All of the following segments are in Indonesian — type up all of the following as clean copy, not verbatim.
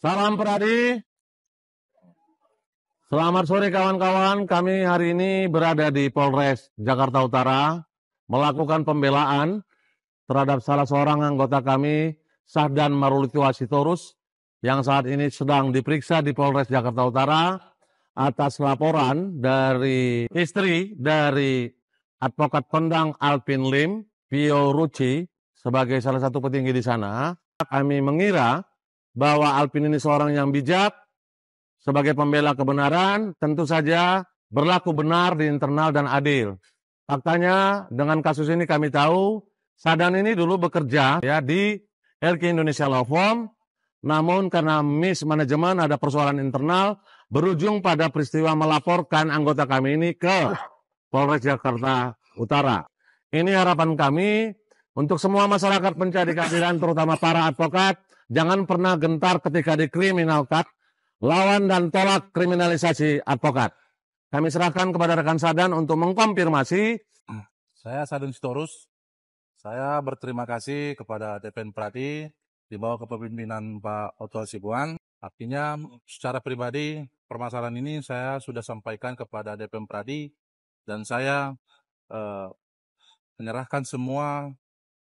Salam Pradi. Selamat sore kawan-kawan. Kami hari ini berada di Polres Jakarta Utara melakukan pembelaan terhadap salah seorang anggota kami, Sahdan Marulitwa Sitorus, yang saat ini sedang diperiksa di Polres Jakarta Utara atas laporan dari istri dari advokat kondang Alvin Lim, Pio Ruci, sebagai salah satu petinggi di sana. Kami mengira bahwa Alvin ini seorang yang bijak, sebagai pembela kebenaran, tentu saja berlaku benar di internal dan adil. Faktanya dengan kasus ini kami tahu, Sahdan ini dulu bekerja ya di LQ Indonesia Law Firm, namun karena mismanagement ada persoalan internal, berujung pada peristiwa melaporkan anggota kami ini ke Polres Jakarta Utara. Ini harapan kami untuk semua masyarakat pencari keadilan, terutama para advokat, jangan pernah gentar ketika dikriminalkan, lawan dan tolak kriminalisasi advokat. Kami serahkan kepada rekan Sahdan untuk mengkonfirmasi. Saya Sahdan Sitorus. Saya berterima kasih kepada DPN Pradi di bawah kepemimpinan Pak Otto Hasibuan. Artinya secara pribadi permasalahan ini saya sudah sampaikan kepada DPN Pradi dan saya menyerahkan semua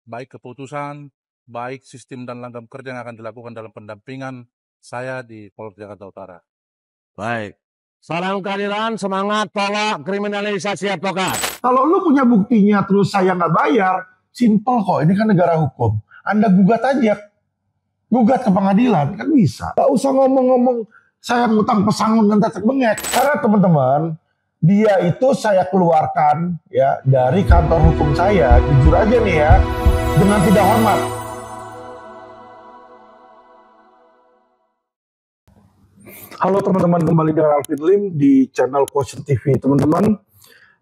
baik keputusan, baik sistem dan langgam kerja yang akan dilakukan dalam pendampingan saya di Polres Jakarta Utara. Baik. Salam keadilan, semangat tolak kriminalisasi advokat. Kalau lu punya buktinya terus saya nggak bayar, simple kok. Ini kan negara hukum. Anda gugat aja. Gugat ke pengadilan, kan bisa. Gak usah ngomong-ngomong saya ngutang pesangon dan tetek bengek. Karena teman-teman, dia itu saya keluarkan ya dari kantor hukum saya. Jujur aja nih ya, dengan tidak hormat. Halo teman-teman, kembali dengan Alvin Lim di channel Quotient TV. Teman-teman,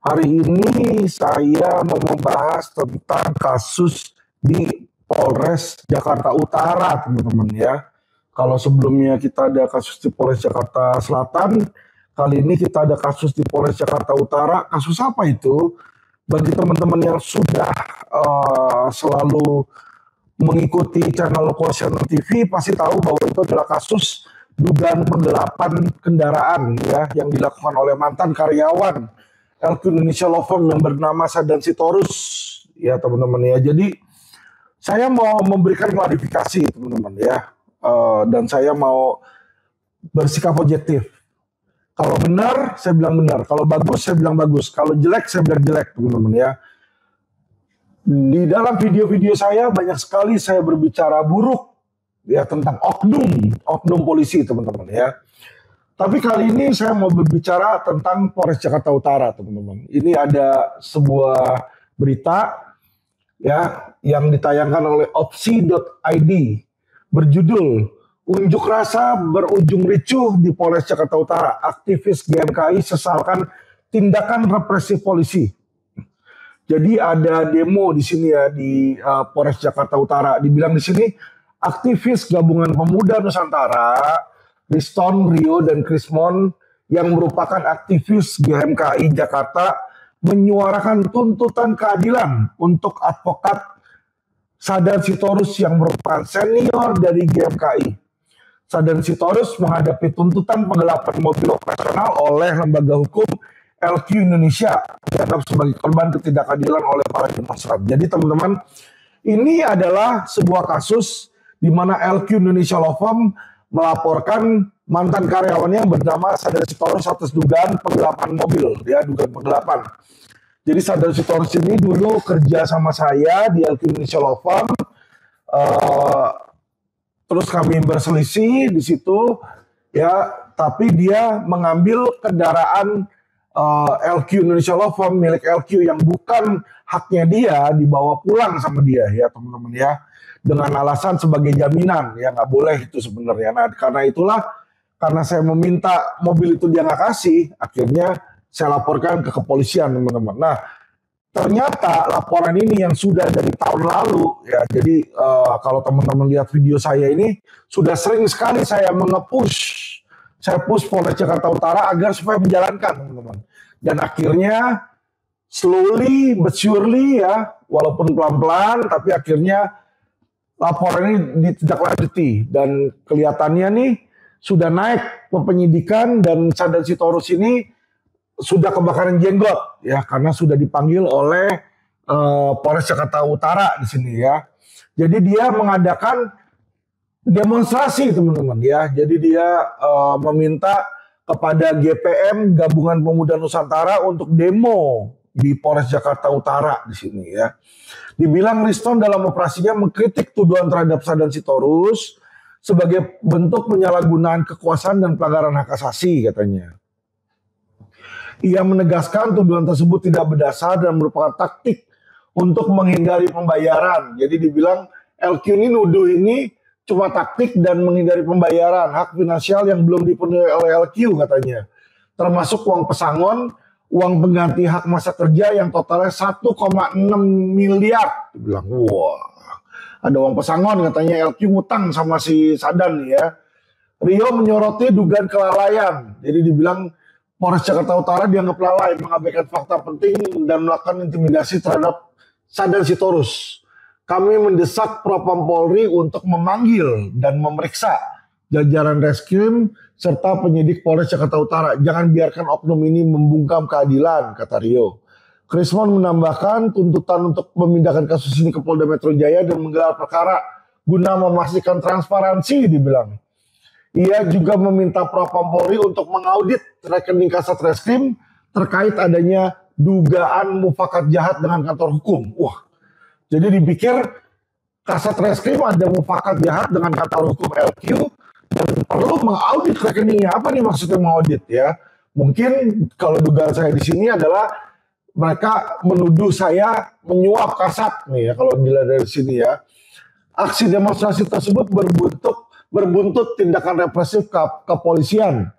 hari ini saya mau membahas tentang kasus di Polres Jakarta Utara, teman-teman ya. Kalau sebelumnya kita ada kasus di Polres Jakarta Selatan, kali ini kita ada kasus di Polres Jakarta Utara. Kasus apa itu? Bagi teman-teman yang sudah selalu mengikuti channel Quotient TV pasti tahu bahwa itu adalah kasus dugaan penggelapan kendaraan ya yang dilakukan oleh mantan karyawan LQ Indonesia Law Firm yang bernama Sahdan Sitorus ya teman-teman ya. Jadi saya mau memberikan klarifikasi teman-teman ya, dan saya mau bersikap objektif. Kalau benar, saya bilang benar. Kalau bagus, saya bilang bagus. Kalau jelek, saya bilang jelek, teman-teman ya. Di dalam video-video saya, banyak sekali saya berbicara buruk ya tentang oknum polisi, teman-teman ya. Tapi kali ini saya mau berbicara tentang Polres Jakarta Utara, teman-teman. Ini ada sebuah berita ya yang ditayangkan oleh opsi.id berjudul "Unjuk rasa berujung ricuh di Polres Jakarta Utara. Aktivis GMKI sesalkan tindakan represif polisi." Jadi ada demo di sini ya di Polres Jakarta Utara. Dibilang di sini aktivis Gabungan Pemuda Nusantara, Riston, Rio, dan Krismon yang merupakan aktivis GMKI Jakarta menyuarakan tuntutan keadilan untuk advokat Sahdan Sitorus yang merupakan senior dari GMKI. Sahdan Sitorus menghadapi tuntutan penggelapan mobil operasional oleh lembaga hukum LQ Indonesia dianggap sebagai korban ketidakadilan oleh para demonstran. Jadi teman-teman, ini adalah sebuah kasus di mana LQ Indonesia Law Firm melaporkan mantan karyawannya yang bernama Sahdan Sitorus atas dugaan penggelapan mobil, ya dugaan penggelapan. Jadi Sahdan Sitorus ini dulu kerja sama saya di LQ Indonesia Law Firm. Terus kami berselisih di situ ya, tapi dia mengambil kendaraan LQ Indonesia Law Firm milik LQ yang bukan haknya dia, dibawa pulang sama dia ya teman-teman ya, dengan alasan sebagai jaminan ya, nggak boleh itu sebenarnya. Nah karena itulah, karena saya meminta mobil itu dia nggak kasih, akhirnya saya laporkan ke kepolisian teman-teman. Nah ternyata laporan ini yang sudah dari tahun lalu ya, jadi kalau teman-teman lihat video saya ini sudah sering sekali saya saya push Polres Jakarta Utara agar supaya menjalankan teman-teman. Dan akhirnya slowly but surely ya, walaupun pelan-pelan, tapi akhirnya laporan ini ditindaklanjuti dan kelihatannya nih sudah naik ke penyidikan dan Sadan Sitorus ini sudah kebakaran jenggot ya karena sudah dipanggil oleh Polres Jakarta Utara di sini ya. Jadi dia mengadakan demonstrasi teman-teman ya. Jadi dia meminta kepada GPM Gabungan Pemuda Nusantara untuk demo di Polres Jakarta Utara di sini ya. Dibilang Riston dalam operasinya mengkritik tuduhan terhadap Sadan Sitorus sebagai bentuk penyalahgunaan kekuasaan dan pelanggaran hak asasi katanya. Ia menegaskan tuduhan tersebut tidak berdasar dan merupakan taktik untuk menghindari pembayaran. Jadi dibilang LQ ini nuduh ini cuma taktik dan menghindari pembayaran hak finansial yang belum dipenuhi oleh LQ katanya. Termasuk uang pesangon, uang pengganti hak masa kerja yang totalnya 1,6 miliar. Dibilang, wah, ada uang pesangon katanya LQ ngutang sama si Sadan ya. Rio menyoroti dugaan kelalaian. Jadi dibilang Polres Jakarta Utara dianggap lalai, mengabaikan fakta penting dan melakukan intimidasi terhadap Sadan Sitorus. Kami mendesak Propam Polri untuk memanggil dan memeriksa jajaran reskrim serta penyidik Polres Jakarta Utara. Jangan biarkan oknum ini membungkam keadilan, kata Rio. Krismon menambahkan tuntutan untuk memindahkan kasus ini ke Polda Metro Jaya dan menggelar perkara guna memastikan transparansi, dibilang. Ia juga meminta Propam Polri untuk mengaudit rekening Kasat Reskrim terkait adanya dugaan mufakat jahat dengan kantor hukum. Wah, jadi dipikir Kasat Reskrim ada mufakat jahat dengan kantor hukum LQ dan perlu mengaudit rekeningnya. Apa nih maksudnya mengaudit ya? Mungkin kalau dugaan saya di sini adalah mereka menuduh saya menyuap Kasat nih ya kalau dilihat dari sini ya. Aksi demonstrasi tersebut berbuntut tindakan represif kepolisian.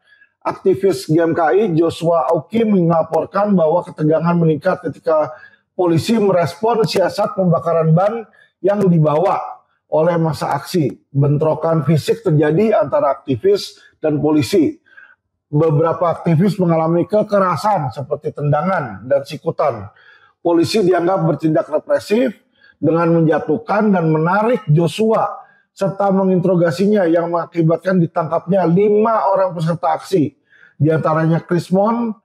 Aktivis GMKI Joshua Auki melaporkan bahwa ketegangan meningkat ketika polisi merespon siasat pembakaran ban yang dibawa oleh massa aksi. Bentrokan fisik terjadi antara aktivis dan polisi. Beberapa aktivis mengalami kekerasan seperti tendangan dan sikutan. Polisi dianggap bertindak represif dengan menjatuhkan dan menarik Joshua serta menginterogasinya yang mengakibatkan ditangkapnya 5 orang peserta aksi. Di antaranya Krismon,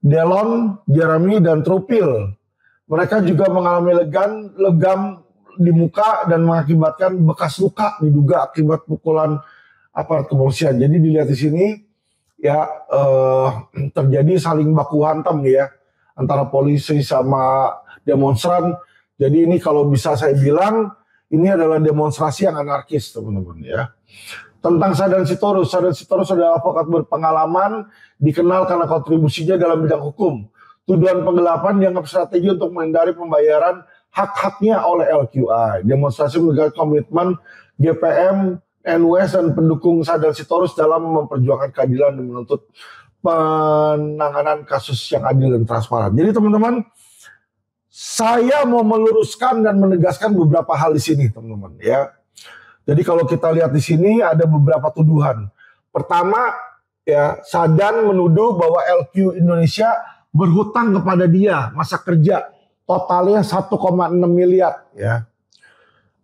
Delon, Jeremy, dan Trupil. Mereka juga mengalami legam di muka dan mengakibatkan bekas luka diduga akibat pukulan aparat kepolisian. Jadi dilihat di sini ya terjadi saling baku hantam ya antara polisi sama demonstran. Jadi ini kalau bisa saya bilang ini adalah demonstrasi yang anarkis, teman-teman ya. Tentang Sadan Sitorus. Sadan Sitorus adalah advokat berpengalaman, dikenal karena kontribusinya dalam bidang hukum. Tuduhan penggelapan dianggap strategi untuk menghindari pembayaran hak-haknya oleh LQI. Demonstrasi menegakkan komitmen GPM, NUS, dan pendukung Sadan Sitorus dalam memperjuangkan keadilan dan menuntut penanganan kasus yang adil dan transparan. Jadi teman-teman, saya mau meluruskan dan menegaskan beberapa hal di sini, teman-teman ya. Jadi kalau kita lihat di sini ada beberapa tuduhan. Pertama, ya Sadan menuduh bahwa LQ Indonesia berhutang kepada dia masa kerja totalnya 1,6 miliar ya.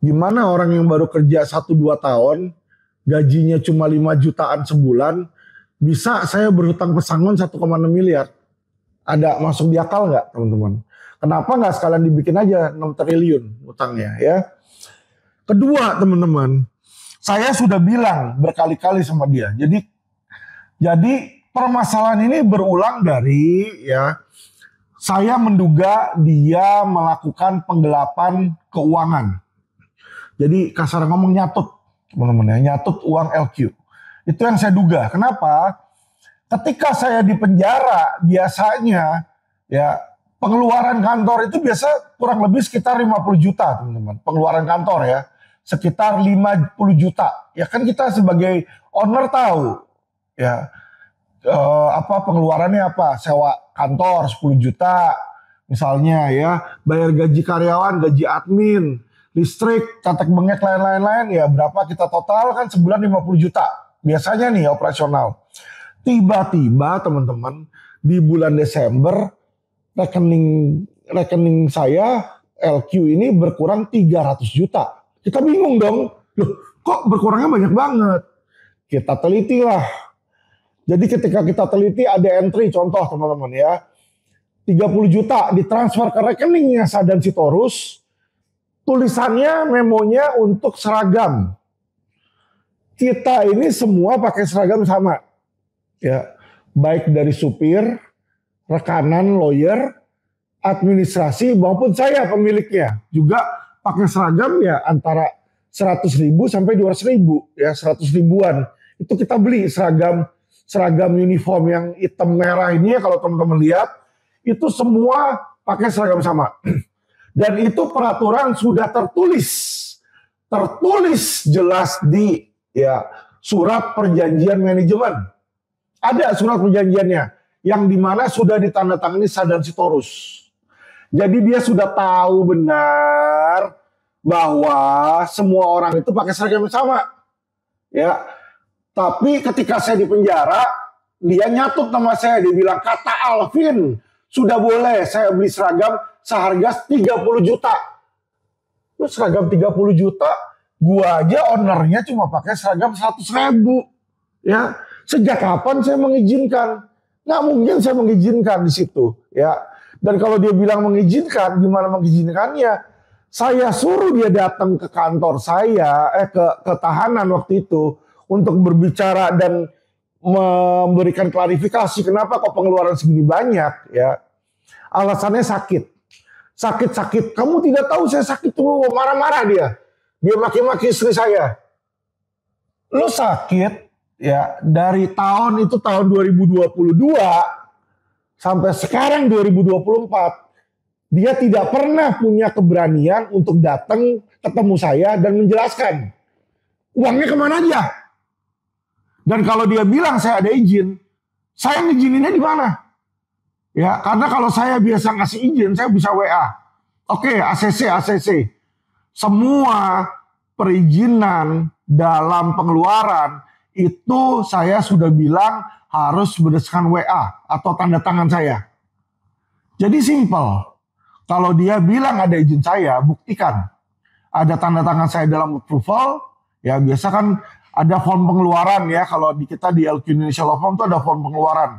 Gimana orang yang baru kerja 1-2 tahun, gajinya cuma 5 jutaan sebulan, bisa saya berhutang pesangon 1,6 miliar? Ada masuk di akal nggak, teman-teman? Kenapa nggak sekalian dibikin aja 6 triliun utangnya ya? Kedua teman-teman, saya sudah bilang berkali-kali sama dia. Jadi permasalahan ini berulang dari ya saya menduga dia melakukan penggelapan keuangan. Jadi kasar ngomong nyatut teman-teman ya, nyatut uang LQ. Itu yang saya duga. Kenapa? Ketika saya di penjara biasanya ya pengeluaran kantor itu biasa kurang lebih sekitar 50 juta teman-teman. Pengeluaran kantor ya sekitar 50 juta. Ya kan kita sebagai owner tahu ya apa pengeluarannya apa. Sewa kantor 10 juta misalnya ya. Bayar gaji karyawan, gaji admin, listrik, tetek bengek lain-lain ya berapa kita total kan sebulan 50 juta. Biasanya nih operasional. Tiba-tiba teman-teman di bulan Desember rekening saya LQ ini berkurang 300 juta. Kita bingung dong, loh kok berkurangnya banyak banget. Kita teliti lah. Jadi ketika kita teliti ada entry, contoh teman-teman ya, 30 juta ditransfer ke rekeningnya Sadan Sitorus, tulisannya memonya untuk seragam. Kita ini semua pakai seragam sama. Ya, baik dari supir, rekanan, lawyer, administrasi maupun saya pemiliknya juga pakai seragam ya antara 100.000 sampai 200.000 ya 100 ribuan. Itu kita beli seragam uniform yang hitam merah ini ya, kalau teman-teman lihat itu semua pakai seragam sama. Dan itu peraturan sudah tertulis jelas di ya surat perjanjian manajemen. Ada surat perjanjiannya yang dimana sudah ditandatangani Sadan Sitorus. Jadi dia sudah tahu benar bahwa semua orang itu pakai seragam yang sama. Ya. Tapi ketika saya di penjara, dia nyatut nama saya, dia bilang kata Alvin, sudah boleh saya beli seragam seharga 30 juta. Terus seragam 30 juta, gua aja ownernya cuma pakai seragam 100.000. Ya. Sejak kapan saya mengizinkan? Nggak mungkin saya mengizinkan di situ, ya. Dan kalau dia bilang mengizinkan, gimana mengizinkannya? Saya suruh dia datang ke kantor saya, ke tahanan waktu itu untuk berbicara dan memberikan klarifikasi kenapa kok pengeluaran segini banyak, ya. Alasannya sakit. Sakit. Kamu tidak tahu saya sakit tuh, marah-marah dia. Dia maki-maki istri saya. Lu sakit? Ya, dari tahun 2022 sampai sekarang 2024, dia tidak pernah punya keberanian untuk datang ketemu saya dan menjelaskan uangnya kemana aja. Dan kalau dia bilang saya ada izin, saya ngizininnya di mana? Ya, karena kalau saya biasa ngasih izin, saya bisa WA. Oke, ACC. Semua perizinan dalam pengeluaran itu saya sudah bilang harus berdasarkan WA atau tanda tangan saya. Jadi simpel. Kalau dia bilang ada izin saya, buktikan. Ada tanda tangan saya dalam approval, ya biasa kan ada form pengeluaran ya. Kalau di kita di LQ Indonesia Law Firm itu ada form pengeluaran.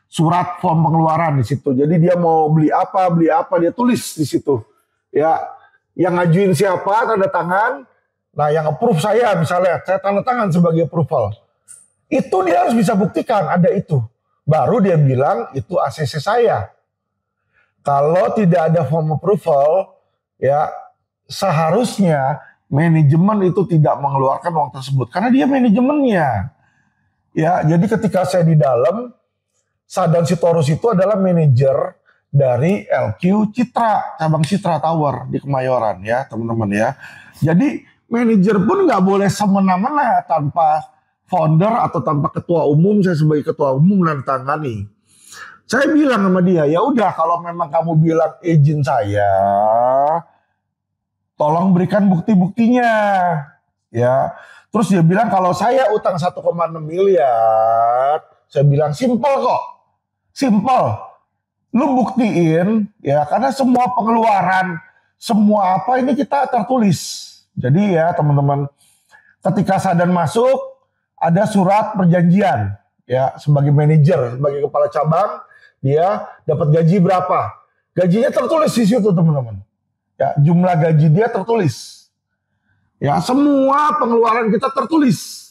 Surat form pengeluaran di situ. Jadi dia mau beli apa, dia tulis di situ. Ya, yang ngajuin siapa, tanda tangan. Nah, yang approve saya misalnya, saya tanda tangan sebagai approval. Itu dia harus bisa buktikan ada itu. Baru dia bilang itu ACC saya. Kalau tidak ada form approval, ya seharusnya manajemen itu tidak mengeluarkan uang tersebut. Karena dia manajemennya. Ya, jadi ketika saya di dalam, Sadan Sitorus itu adalah manajer dari LQ Citra, cabang Citra Tower di Kemayoran ya teman-teman ya. Jadi manajer pun nggak boleh semena-mena tanpa founder atau tanpa ketua umum. Saya sebagai ketua umum menandatangani. Saya bilang sama dia, ya udah kalau memang kamu bilang izin saya, tolong berikan bukti-buktinya. Ya. Terus dia bilang kalau saya utang 1,6 miliar, saya bilang simple kok. Simple. Lu buktiin ya karena semua pengeluaran, semua apa ini kita tertulis. Jadi ya teman-teman, ketika Sadan masuk ada surat perjanjian ya sebagai manajer, sebagai kepala cabang dia dapat gaji berapa. Gajinya tertulis di situ teman-teman. Ya, jumlah gaji dia tertulis. Ya, semua pengeluaran kita tertulis.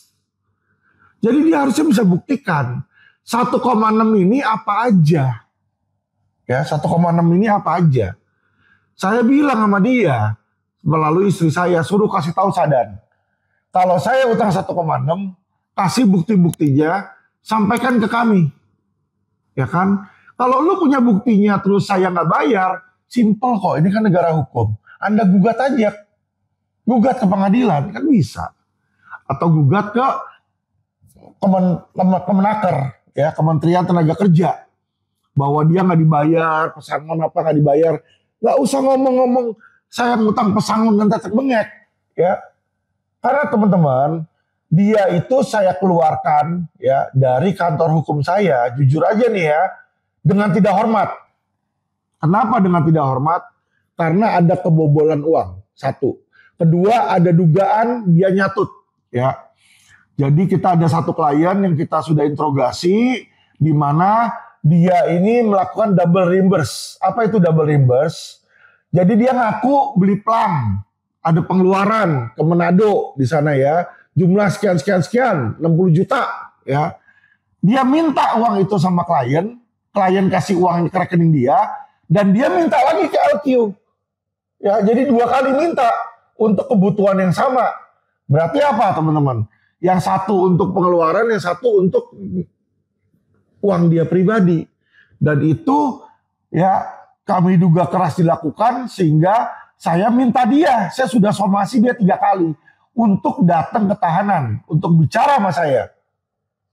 Jadi dia harusnya bisa buktikan 1,6 ini apa aja. Ya, 1,6 ini apa aja. Saya bilang sama dia melalui istri saya, suruh kasih tahu Sadan. Kalau saya utang 1,6, kasih bukti-buktinya, sampaikan ke kami. Ya kan? Kalau lu punya buktinya terus saya nggak bayar, simple kok, ini kan negara hukum. Anda gugat aja. Gugat ke pengadilan, kan bisa. Atau gugat ke Kemenaker, ya Kementerian Tenaga Kerja. Bahwa dia nggak dibayar, pesangon apa nggak dibayar. Nggak usah ngomong-ngomong, saya ngutang pesangon dan tetek bengek, ya. Karena teman-teman, dia itu saya keluarkan ya dari kantor hukum saya, jujur aja nih ya, dengan tidak hormat. Kenapa dengan tidak hormat? Karena ada kebobolan uang. Satu, Kedua, ada dugaan dia nyatut. Ya, jadi kita ada satu klien yang kita sudah interogasi, di mana dia ini melakukan double reimburse. Apa itu double reimburse? Jadi dia ngaku beli plang, ada pengeluaran ke Manado di sana ya, jumlah sekian, 60 juta ya. Dia minta uang itu sama klien kasih uang ke rekening dia, dan dia minta lagi ke LQ. Ya, jadi 2 kali minta untuk kebutuhan yang sama. Berarti apa teman-teman? Yang satu untuk pengeluaran, yang satu untuk uang dia pribadi. Dan itu ya kami duga keras dilakukan, sehingga saya minta dia, saya sudah somasi dia 3 kali untuk datang ke tahanan, untuk bicara sama saya.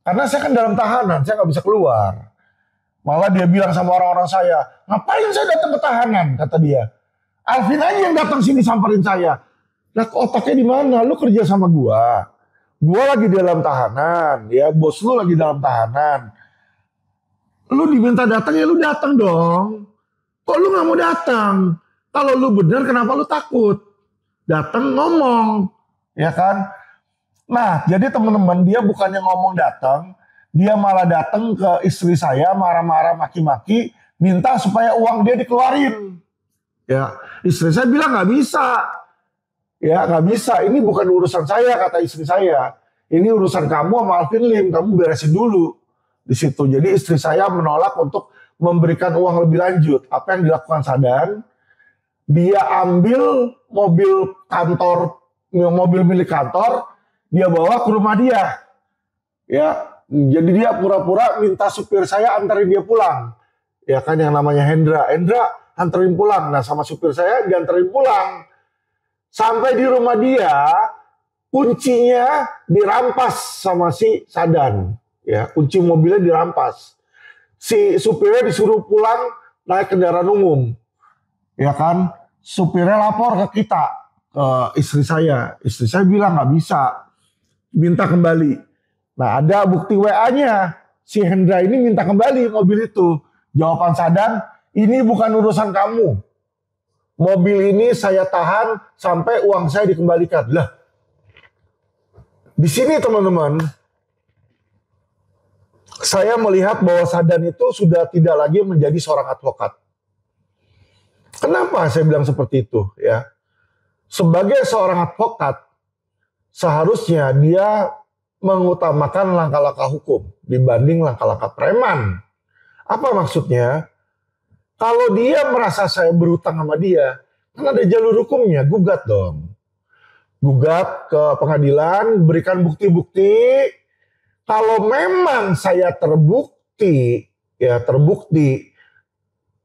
Karena saya kan dalam tahanan, saya nggak bisa keluar. Malah dia bilang sama orang-orang saya, ngapain saya datang ke tahanan, kata dia. Alvin aja yang datang sini samperin saya. Lah otaknya di mana? Lu kerja sama gua. Gua lagi di dalam tahanan, ya bos lu lagi dalam tahanan. Lu diminta datang ya lu datang dong. Kok lu nggak mau datang? Kalau lu bener kenapa lu takut? Datang ngomong, ya kan? Nah, jadi teman-teman, dia bukannya ngomong datang, dia malah datang ke istri saya marah-marah maki-maki, minta supaya uang dia dikeluarin. Ya, istri saya bilang nggak bisa. Ya, nggak bisa. Ini bukan urusan saya, kata istri saya. Ini urusan kamu sama Alvin Lim. Kamu beresin dulu di situ. Jadi istri saya menolak untuk memberikan uang lebih lanjut. Apa yang dilakukan Sadan? Dia ambil mobil kantor, mobil milik kantor, dia bawa ke rumah dia. Ya, jadi dia pura-pura minta supir saya antarin dia pulang. Ya kan, yang namanya Hendra. Hendra anterin pulang. Nah, sama supir saya dianterin pulang. Sampai di rumah dia, kuncinya dirampas sama si Sadan. Ya, kunci mobilnya dirampas. Si supirnya disuruh pulang naik kendaraan umum. Ya kan, supirnya lapor ke kita, ke istri saya. Istri saya bilang nggak bisa, minta kembali. Nah, ada bukti WA-nya. Si Hendra ini minta kembali mobil itu. Jawaban Sadan, ini bukan urusan kamu. Mobil ini saya tahan sampai uang saya dikembalikan. Lah, di sini teman-teman, saya melihat bahwa Sadan itu sudah tidak lagi menjadi seorang advokat. Kenapa saya bilang seperti itu? Ya, sebagai seorang advokat, seharusnya dia mengutamakan langkah-langkah hukum dibanding langkah-langkah preman. Apa maksudnya? Kalau dia merasa saya berutang sama dia, kan ada jalur hukumnya, gugat dong. Gugat ke pengadilan, berikan bukti-bukti. Kalau memang saya terbukti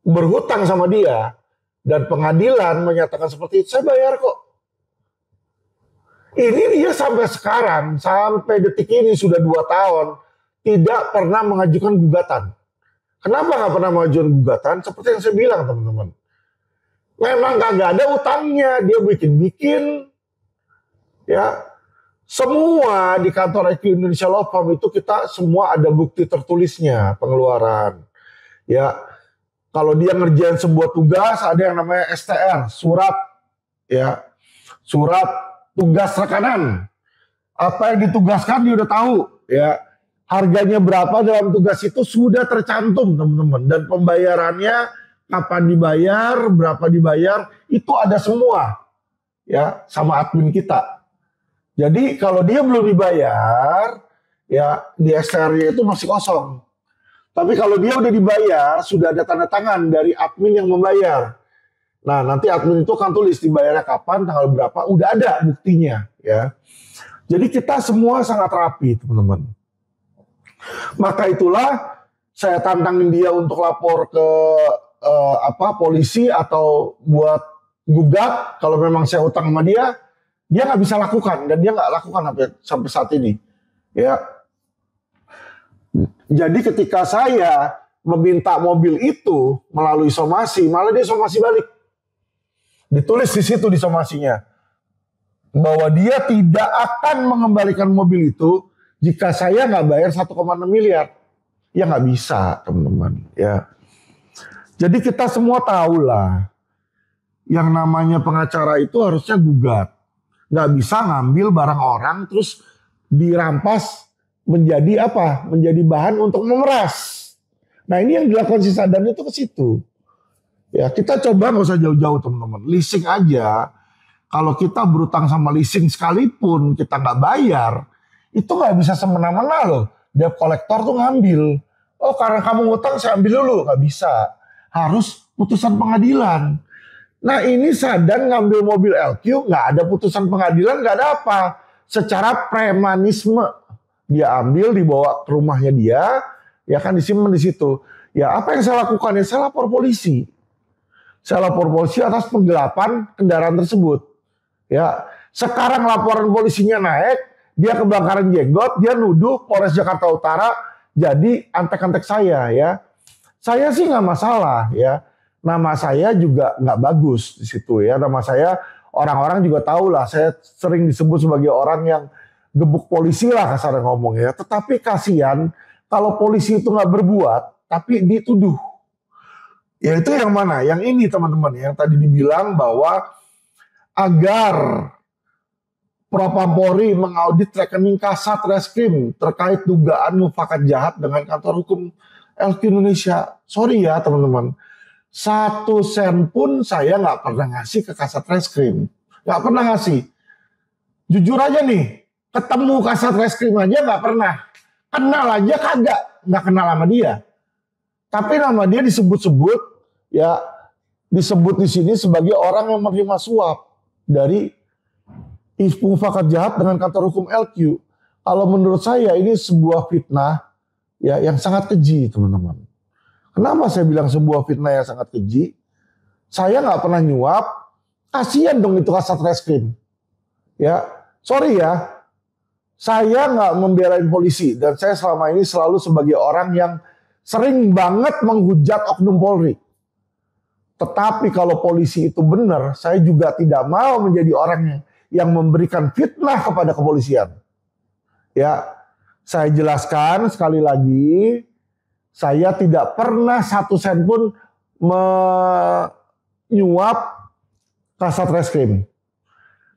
berhutang sama dia, dan pengadilan menyatakan seperti itu, saya bayar kok. Ini dia sampai sekarang, sampai detik ini sudah 2 tahun, tidak pernah mengajukan gugatan. Kenapa nggak pernah mengajukan gugatan? Seperti yang saya bilang teman-teman. Memang kagak ada utangnya, dia bikin-bikin. Ya, semua di kantor IQ Indonesia Law Firm itu kita semua ada bukti tertulisnya pengeluaran. Ya, kalau dia ngerjain sebuah tugas ada yang namanya STR, surat tugas rekanan. Apa yang ditugaskan dia udah tahu, ya. Harganya berapa dalam tugas itu sudah tercantum, teman-teman. Dan pembayarannya, kapan dibayar, berapa dibayar, itu ada semua. Ya, sama admin kita. Jadi kalau dia belum dibayar, ya di STR-nya itu masih kosong. Tapi kalau dia udah dibayar, sudah ada tanda tangan dari admin yang membayar. Nah, nanti admin itu akan tulis dibayarnya kapan, tanggal berapa, udah ada buktinya. Ya. Jadi kita semua sangat rapi, teman-teman. Maka itulah saya tantangin dia untuk lapor ke polisi atau buat gugat kalau memang saya utang sama dia nggak bisa lakukan dan dia nggak lakukan sampai saat ini. Ya, jadi ketika saya meminta mobil itu melalui somasi, malah dia somasi balik. Ditulis di situ di somasinya bahwa dia tidak akan mengembalikan mobil itu jika saya nggak bayar 1,6 miliar. Ya nggak bisa, teman-teman. Ya. Jadi kita semua tahu lah, yang namanya pengacara itu harusnya gugat. nggak bisa ngambil barang orang terus dirampas menjadi apa? Menjadi bahan untuk memeras. Nah ini yang dilakukan si Sadan itu ke situ. Ya kita coba nggak usah jauh-jauh teman-teman. Leasing aja. Kalau kita berutang sama leasing sekalipun kita nggak bayar, itu nggak bisa semena-mena loh. Debt collector tuh ngambil. Oh karena kamu ngutang saya ambil dulu. Nggak bisa. Harus putusan pengadilan. Nah ini Sadan ngambil mobil LQ, nggak ada putusan pengadilan, nggak ada apa. Secara premanisme dia ambil, dibawa ke rumahnya dia, ya kan disimpan di situ. Ya apa yang saya lakukan? Ya saya lapor polisi. Saya lapor polisi atas penggelapan kendaraan tersebut. Ya sekarang laporan polisinya naik, dia kebakaran jenggot, dia nuduh Polres Jakarta Utara jadi antek-antek saya ya. Saya sih nggak masalah ya. Nama saya juga nggak bagus di situ ya. Nama saya orang-orang juga tahu lah. Saya sering disebut sebagai orang yang gebuk polisi lah kasarnya ngomong ya. Tetapi kasihan kalau polisi itu nggak berbuat, tapi dituduh. Ya itu yang mana? Yang ini teman-teman. Yang tadi dibilang bahwa agar Propampori mengaudit rekening Kasat Reskrim terkait dugaan mufakat jahat dengan kantor hukum LQ Indonesia. Sorry ya teman-teman. 1 sen pun saya nggak pernah ngasih ke Kasat Reskrim. Nggak pernah ngasih. Jujur aja nih, ketemu Kasat Reskrim aja nggak pernah. Kenal aja kagak, nggak kenal sama dia. Tapi nama dia disebut-sebut, ya disebut di sini sebagai orang yang menerima suap dari mufakat jahat dengan kantor hukum LQ. Kalau menurut saya ini sebuah fitnah ya yang sangat keji teman-teman. Kenapa saya bilang sebuah fitnah yang sangat keji? Saya nggak pernah nyuap, kasihan dong itu Kasat Reskrim. Ya, sorry ya, saya nggak membelain polisi dan saya selama ini selalu sebagai orang yang sering banget menghujat oknum Polri. Tetapi kalau polisi itu benar, saya juga tidak mau menjadi orang yang memberikan fitnah kepada kepolisian. Ya, saya jelaskan sekali lagi. Saya tidak pernah 1 sen pun menyuap Kasat Reskrim.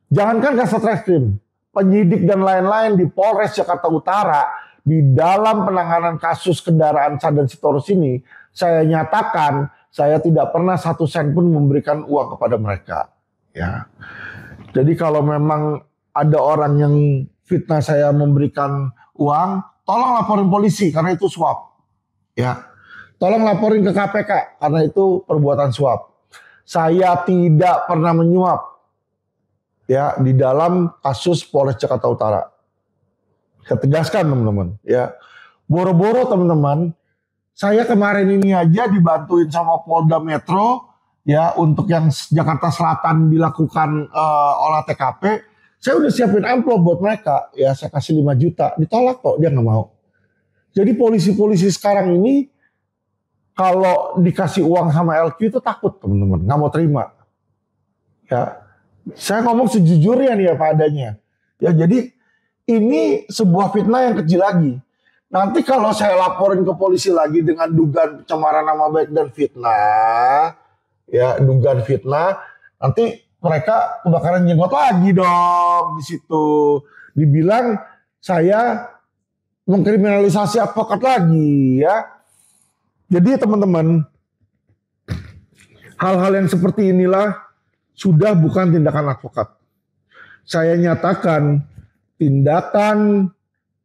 Jangankan Kasat Reskrim, penyidik dan lain-lain di Polres Jakarta Utara di dalam penanganan kasus kendaraan Sadan Sitorus ini, saya nyatakan saya tidak pernah 1 sen pun memberikan uang kepada mereka. Ya, jadi kalau memang ada orang yang fitnah saya memberikan uang, tolong laporin polisi karena itu suap. Ya, tolong laporin ke KPK karena itu perbuatan suap. Saya tidak pernah menyuap ya di dalam kasus Polres Jakarta Utara. Saya tegaskan teman-teman ya. Boro-boro teman-teman, saya kemarin ini aja dibantuin sama Polda Metro ya untuk yang Jakarta Selatan dilakukan olah TKP. Saya udah siapin amplop buat mereka ya, saya kasih 5 juta, ditolak kok, dia nggak mau. Jadi polisi-polisi sekarang ini kalau dikasih uang sama LQ itu takut teman-teman, nggak mau terima. Ya, saya ngomong sejujurnya nih apa adanya. Ya jadi ini sebuah fitnah yang kecil lagi. Nanti kalau saya laporin ke polisi lagi dengan dugaan pencemaran nama baik dan fitnah, ya dugaan fitnah, nanti mereka kebakaran jenggot lagi dong di situ. Dibilang saya mengkriminalisasi advokat lagi ya. Jadi teman-teman, hal-hal yang seperti inilah sudah bukan tindakan advokat. Saya nyatakan tindakan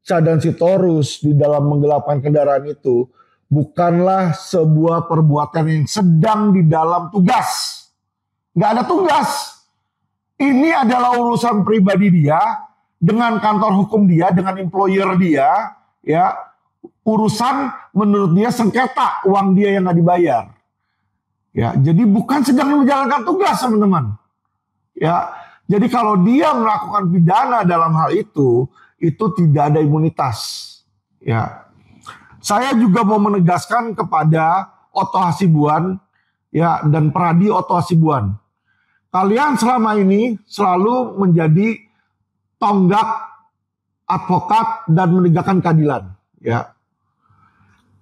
Sadan Sitorus di dalam menggelapkan kendaraan itu bukanlah sebuah perbuatan yang sedang di dalam tugas. Nggak ada tugas. Ini adalah urusan pribadi dia dengan kantor hukum dia, dengan employer dia, ya. Urusan menurut dia sengketa uang dia yang nggak dibayar. Ya, jadi bukan sedang menjalankan tugas, teman-teman. Ya, jadi kalau dia melakukan pidana dalam hal itu tidak ada imunitas. Ya, saya juga mau menegaskan kepada Otto Hasibuan, ya, dan Pradi Otto Hasibuan. Kalian selama ini selalu menjadi tonggak advokat dan menegakkan keadilan. Ya,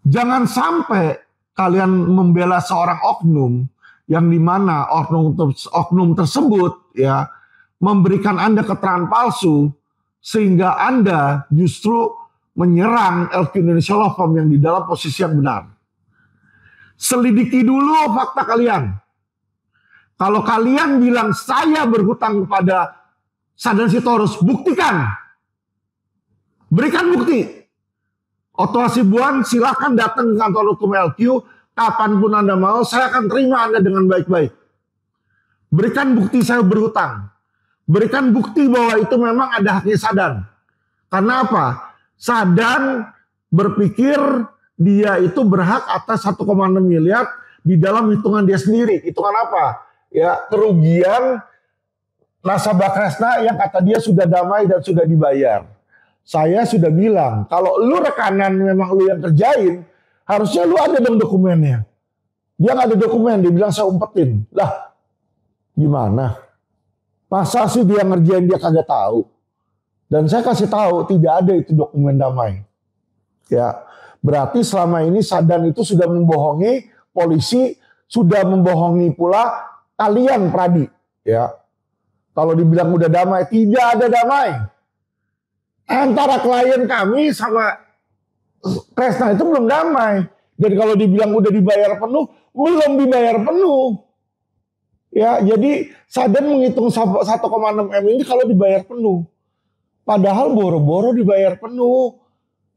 jangan sampai kalian membela seorang oknum yang dimana oknum tersebut ya memberikan Anda keterangan palsu sehingga Anda justru menyerang LQ Indonesia Law Firm yang di dalam posisi yang benar. Selidiki dulu fakta kalian. Kalau kalian bilang saya berhutang kepada Sahdan Sitorus, buktikan. Berikan bukti. Otto Hasibuan silakan datang ke kantor hukum LQ kapanpun Anda mau, saya akan terima Anda dengan baik-baik. Berikan bukti saya berhutang. Berikan bukti bahwa itu memang ada haknya Sahdan. Karena apa? Sahdan berpikir dia itu berhak atas 1,6 miliar di dalam hitungan dia sendiri. Hitungan apa? Ya, kerugian nasabah Kresna yang kata dia sudah damai dan sudah dibayar. Saya sudah bilang, kalau lu rekanan memang lu yang kerjain, harusnya lu ada dong dokumennya. Dia nggak ada dokumen, dia bilang saya umpetin. Lah, gimana? Masa sih dia ngerjain dia kagak tahu? Dan saya kasih tahu tidak ada itu dokumen damai. Ya, berarti selama ini Sahdan itu sudah membohongi polisi, sudah membohongi pula kalian Pradi. Ya, kalau dibilang udah damai, tidak ada damai. Antara klien kami sama Kresna itu belum damai. Dan kalau dibilang udah dibayar penuh, belum dibayar penuh. Ya, jadi Sahdan menghitung 1,6 M ini kalau dibayar penuh. Padahal boro-boro dibayar penuh.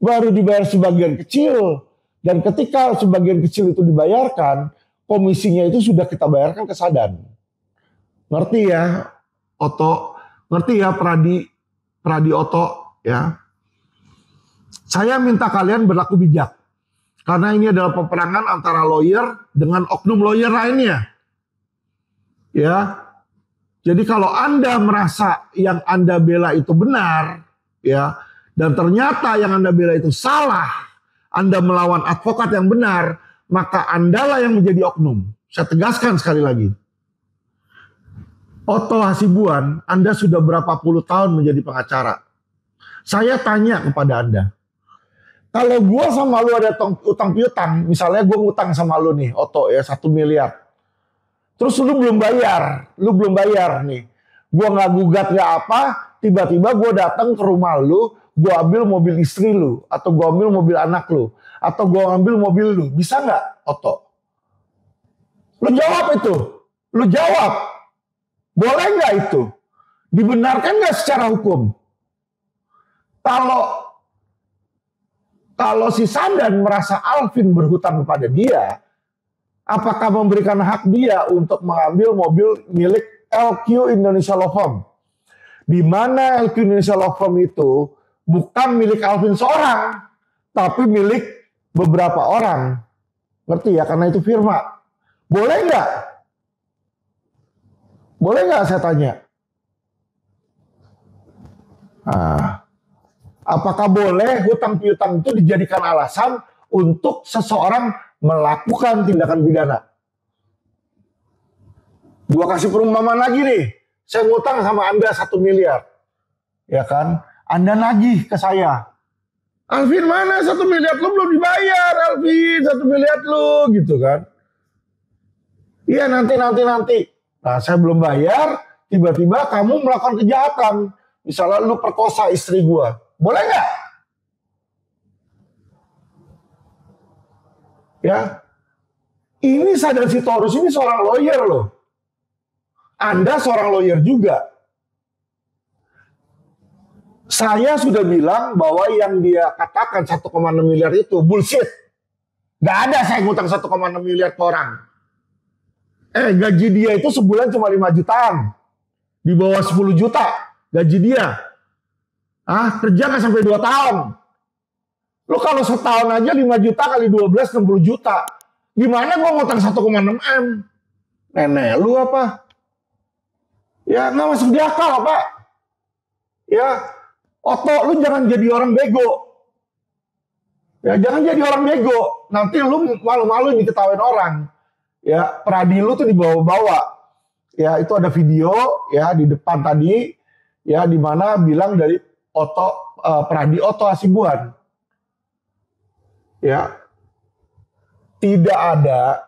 Baru dibayar sebagian kecil. Dan ketika sebagian kecil itu dibayarkan, komisinya itu sudah kita bayarkan ke Sahdan. Ngerti ya, Otto? Ngerti ya, Pradi Otto? Ya, saya minta kalian berlaku bijak karena ini adalah peperangan antara lawyer dengan oknum lawyer lainnya. Ya, jadi kalau Anda merasa yang Anda bela itu benar, ya, dan ternyata yang Anda bela itu salah, Anda melawan advokat yang benar, maka Anda lah yang menjadi oknum. Saya tegaskan sekali lagi. Otto Hasibuan, Anda sudah berapa puluh tahun menjadi pengacara. Saya tanya kepada Anda, kalau gue sama lu ada utang piutang, misalnya gue ngutang sama lu nih, Otto ya 1 miliar. Terus lu belum bayar nih. Gue nggak gugat nggak apa, tiba-tiba gue datang ke rumah lu, gue ambil mobil istri lu, atau gue ambil mobil anak lu, atau gue ambil mobil lu, bisa nggak, Otto? Lu jawab itu, lu jawab, boleh nggak itu? Dibenarkan nggak secara hukum? Kalau si Sahdan merasa Alvin berhutang kepada dia, apakah memberikan hak dia untuk mengambil mobil milik LQ Indonesia Law Firm? Di mana LQ Indonesia Law Firm itu bukan milik Alvin seorang, tapi milik beberapa orang. Ngerti ya? Karena itu firma. Boleh nggak? Boleh nggak saya tanya? Apakah boleh hutang piutang itu dijadikan alasan untuk seseorang melakukan tindakan pidana? Gua kasih perumpamaan lagi nih. Saya ngutang sama Anda 1 miliar. Ya kan? Anda nagih ke saya. Alvin mana 1 miliar lu belum dibayar, Alvin 1 miliar lu gitu kan. Iya nanti. Nah saya belum bayar, tiba-tiba kamu melakukan kejahatan. Misalnya lu perkosa istri gua. Boleh nggak? Ya, ini Sahdan Sitorus ini seorang lawyer loh. Anda seorang lawyer juga. Saya sudah bilang bahwa yang dia katakan 1,6 miliar itu bullshit. Nggak ada saya ngutang 1,6 miliar ke orang. Gaji dia itu sebulan cuma 5 jutaan. Di bawah 10 juta gaji dia. Kerja nggak sampai 2 tahun. Lo kalau setahun aja 5 juta kali 12, 60 juta. Gimana gue ngutang 1,6 M? Nenek lu apa? Ya nggak masuk di akal Pak. Ya, Otto lu jangan jadi orang bego. Ya jangan jadi orang bego. Nanti lu malu-malu diketawain orang. Ya, Pradi lu tuh dibawa-bawa. Ya, itu ada video ya di depan tadi ya di mana bilang dari Pradi Otto Hasibuan. Ya. Tidak ada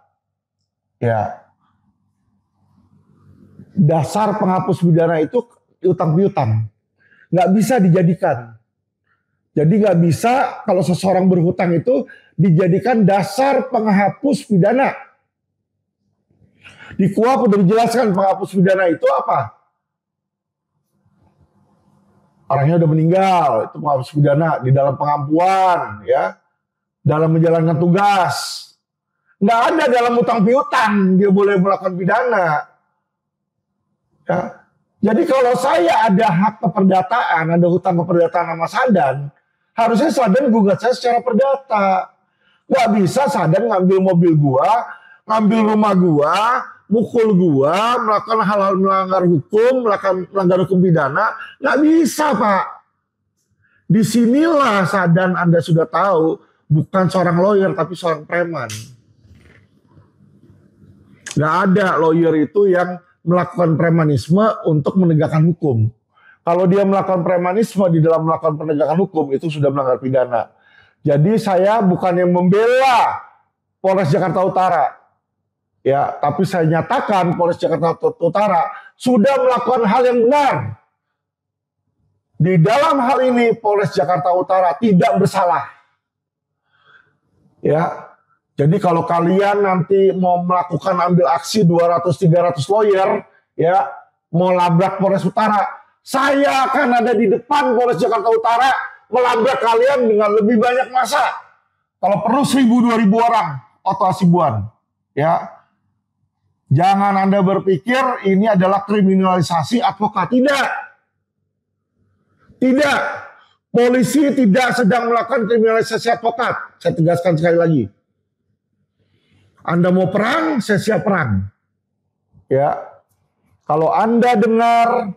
ya dasar penghapus pidana itu utang piutang. Nggak bisa dijadikan. Jadi nggak bisa kalau seseorang berhutang itu dijadikan dasar penghapus pidana. Di KUHP sudah dijelaskan penghapus pidana itu apa? Orangnya udah meninggal, itu penghapus pidana di dalam pengampuan, ya, dalam menjalankan tugas. Nggak ada dalam utang piutang dia boleh melakukan pidana. Ya. Jadi kalau saya ada hak keperdataan, ada hutang keperdataan sama Sadan, harusnya Sadan gugat saya secara perdata. Nggak bisa Sadan ngambil mobil gua, ngambil rumah gua, mukul gua, melakukan hal-hal melanggar hukum, melakukan melanggar hukum pidana. Nggak bisa, Pak. Disinilah Sadan Anda sudah tahu, bukan seorang lawyer, tapi seorang preman. Nggak ada lawyer itu yang melakukan premanisme untuk menegakkan hukum. Kalau dia melakukan premanisme di dalam melakukan penegakan hukum, itu sudah melanggar pidana. Jadi saya bukannya membela Polres Jakarta Utara, ya, tapi saya nyatakan Polres Jakarta Utara sudah melakukan hal yang benar. Di dalam hal ini Polres Jakarta Utara tidak bersalah. Ya. Jadi kalau kalian nanti mau melakukan ambil aksi 200-300 lawyer, ya, mau labrak Polres Utara, saya akan ada di depan Polres Jakarta Utara melabrak kalian dengan lebih banyak massa. Kalau perlu 1.000-2.000 orang, Otto Hasibuan, ya. Jangan Anda berpikir ini adalah kriminalisasi advokat. Tidak. Tidak. Polisi tidak sedang melakukan kriminalisasi advokat. Saya tegaskan sekali lagi. Anda mau perang, saya siap perang. Ya. Kalau Anda dengar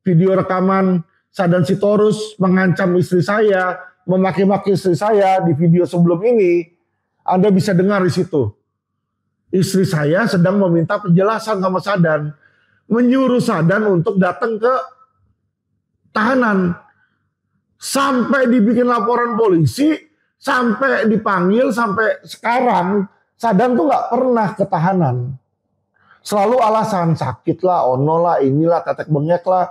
video rekaman Sadan Sitorus mengancam istri saya, memaki-maki istri saya di video sebelum ini, Anda bisa dengar di situ. Istri saya sedang meminta penjelasan sama Sadan, menyuruh Sadan untuk datang ke tahanan. Sampai dibikin laporan polisi, sampai dipanggil, sampai sekarang Sadan tuh nggak pernah ke tahanan. Selalu alasan sakit lah, ono lah, inilah, tetek bengek lah.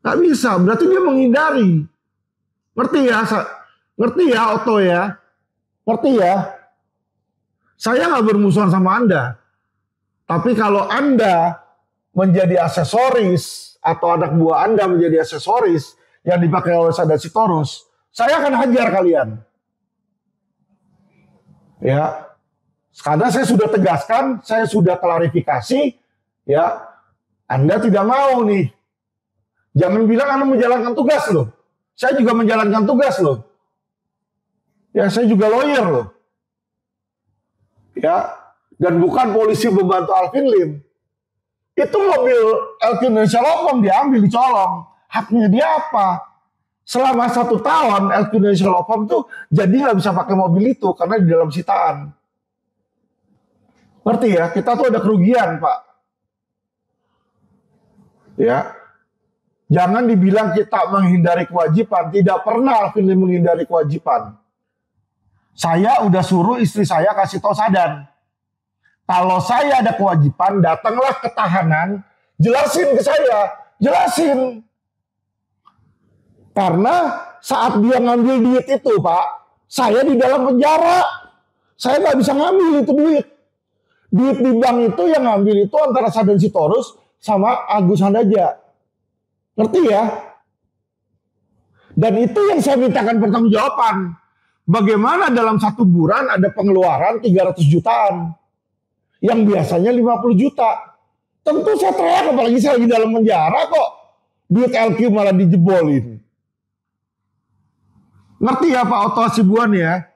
Nggak bisa, berarti dia menghindari. Ngerti ya? Ngerti ya Otto ya? Ngerti ya? Saya nggak bermusuhan sama Anda. Tapi kalau Anda menjadi aksesoris atau anak buah Anda menjadi aksesoris yang dipakai oleh Sadan Sitorus, saya akan hajar kalian. Ya. Karena saya sudah tegaskan, saya sudah klarifikasi, ya. Anda tidak mau nih. Jangan bilang Anda menjalankan tugas loh. Saya juga menjalankan tugas loh. Ya, saya juga lawyer loh. Ya, dan bukan polisi membantu Alvin Lim. Itu mobil LQ Indonesia Lopom diambil, dicolong. Haknya dia apa? Selama 1 tahun LQ Indonesia Lopom tuh jadi nggak bisa pakai mobil itu karena di dalam sitaan. Ngerti ya? Kita tuh ada kerugian, Pak. Ya. Jangan dibilang kita menghindari kewajiban. Tidak pernah Alvin Lim menghindari kewajiban. Saya udah suruh istri saya kasih tahu Sadan. Kalau saya ada kewajiban, datanglah ke tahanan, jelasin ke saya. Jelasin. Karena saat dia ngambil duit itu, Pak, saya di dalam penjara. Saya nggak bisa ngambil itu duit. Duit di bank itu yang ngambil itu antara Sadan Sitorus sama Agus Handaja. Ngerti ya? Dan itu yang saya mintakan pertanggungjawaban. Bagaimana dalam 1 bulan ada pengeluaran 300 jutaan. Yang biasanya 50 juta. Tentu saya teriak, apalagi saya lagi dalam penjara kok. Duit LQ malah dijebolin. Ngerti ya Pak Otto Hasibuan ya?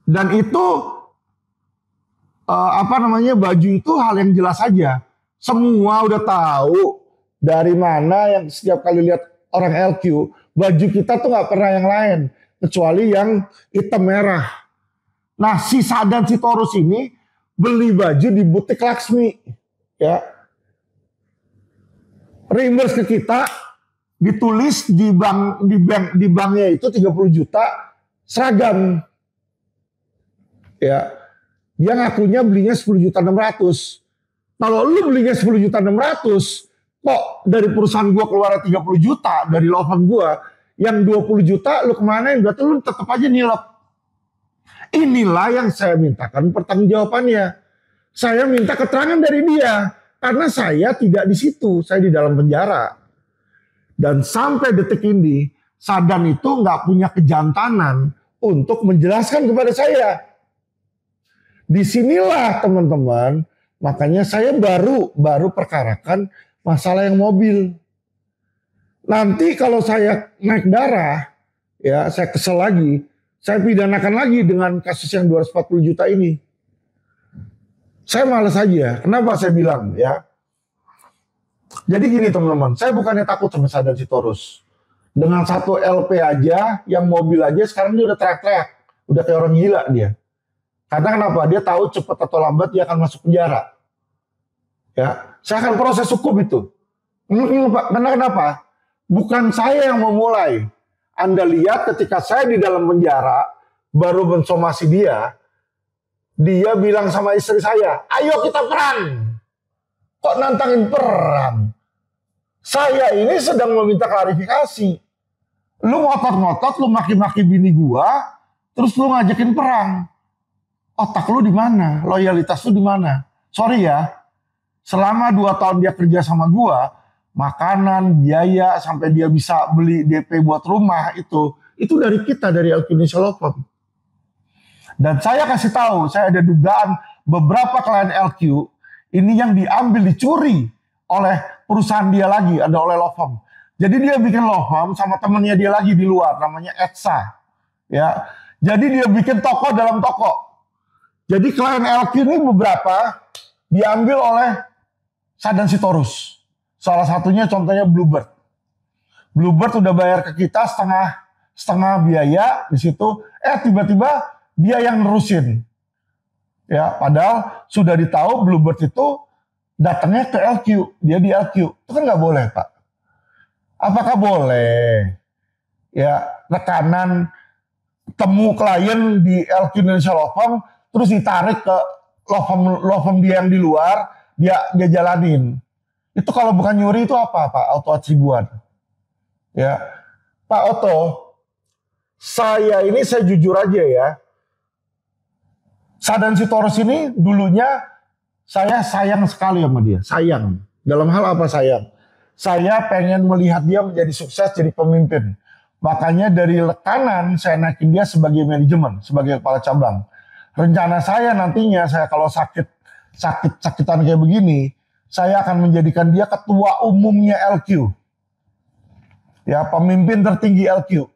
Dan itu baju itu hal yang jelas saja. Semua udah tahu dari mana yang setiap kali lihat orang LQ, baju kita tuh nggak pernah yang lain kecuali yang hitam merah. Nah, si Sadan Sitorus ini beli baju di butik Laksmi, ya. Reimburse ke kita, ditulis di banknya itu 30 juta seragam. Ya. Dia ngakunya belinya 10.600.000. Kalau lu belinya 10.600.000, kok dari perusahaan gua keluar 30 juta dari law firm gua, yang 20 juta lu kemanain, berarti lu tetap aja nilep. Inilah yang saya mintakan pertanggungjawabannya. Saya minta keterangan dari dia, karena saya tidak di situ, saya di dalam penjara. Dan sampai detik ini, Sadan itu nggak punya kejantanan untuk menjelaskan kepada saya. Disinilah teman-teman, makanya saya baru perkarakan masalah yang mobil. Nanti kalau saya naik darah, ya saya kesel lagi, saya pidanakan lagi dengan kasus yang 240 juta ini. Saya malas aja. Kenapa saya bilang ya? Jadi gini teman-teman, saya bukannya takut sama Sadan Sitorus. Dengan satu LP aja, yang mobil aja sekarang dia udah teriak-teriak. Udah kayak orang gila dia. Karena kenapa? Dia tahu cepat atau lambat dia akan masuk penjara. Ya, saya akan proses hukum itu. Karena kenapa? Bukan saya yang memulai. Anda lihat ketika saya di dalam penjara, baru mensomasi dia bilang sama istri saya, ayo kita perang. Kok nantangin perang? Saya ini sedang meminta klarifikasi. Lu ngotot-ngotot, lu maki-maki bini gua, terus lu ngajakin perang. Otak lu di mana? Loyalitas lu di mana? Sorry ya, selama 2 tahun dia kerja sama gua, makanan, biaya, sampai dia bisa beli DP buat rumah itu dari kita, dari LQ Indonesia Law Firm. Dan saya kasih tahu, saya ada dugaan beberapa klien LQ ini yang diambil, dicuri oleh perusahaan dia lagi, ada oleh law firm. Jadi dia bikin law firm sama temennya dia lagi di luar, namanya Etsa. Ya, jadi dia bikin toko dalam toko. Jadi klien LQ ini beberapa diambil oleh Sadan Sitorus. Salah satunya contohnya Bluebird. Bluebird udah bayar ke kita setengah biaya di situ. Tiba-tiba dia yang nerusin. Ya, padahal sudah ditahu Bluebird itu datangnya ke LQ, dia di LQ. Itu kan nggak boleh, Pak. Apakah boleh? Ya, rekanan temu klien di LQ Indonesia Law Firm, terus ditarik ke law firm dia yang di luar, dia jalanin. Itu kalau bukan nyuri itu apa, Pak? Auto Hasibuan. Ya, Pak Oto, saya jujur aja ya. Sadan Sitorus ini dulunya saya sayang sekali sama dia. Sayang. Dalam hal apa sayang? Saya pengen melihat dia menjadi sukses jadi pemimpin. Makanya dari rekanan saya naikin dia sebagai manajemen, sebagai kepala cabang. Rencana saya nantinya saya kalau sakitan kayak begini, saya akan menjadikan dia ketua umumnya LQ. Ya, pemimpin tertinggi LQ.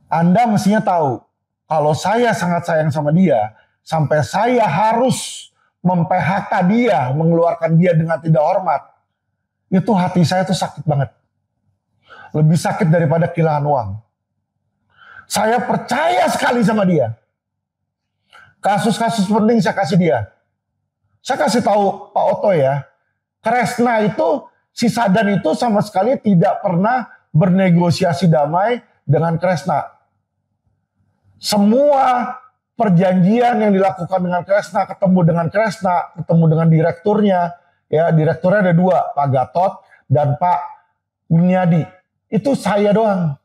Anda mestinya tahu, kalau saya sangat sayang sama dia, sampai saya harus mem-PHK dia, mengeluarkan dia dengan tidak hormat, itu hati saya tuh sakit banget. Lebih sakit daripada kehilangan uang. Saya percaya sekali sama dia. Kasus-kasus penting saya kasih dia. Saya kasih tahu Pak Oto ya, Kresna itu, si Sadan itu sama sekali tidak pernah bernegosiasi damai dengan Kresna. Semua perjanjian yang dilakukan dengan Kresna, ketemu dengan Kresna, ketemu dengan direkturnya, ya direkturnya ada 2, Pak Gatot dan Pak Kurniadi. Itu saya doang,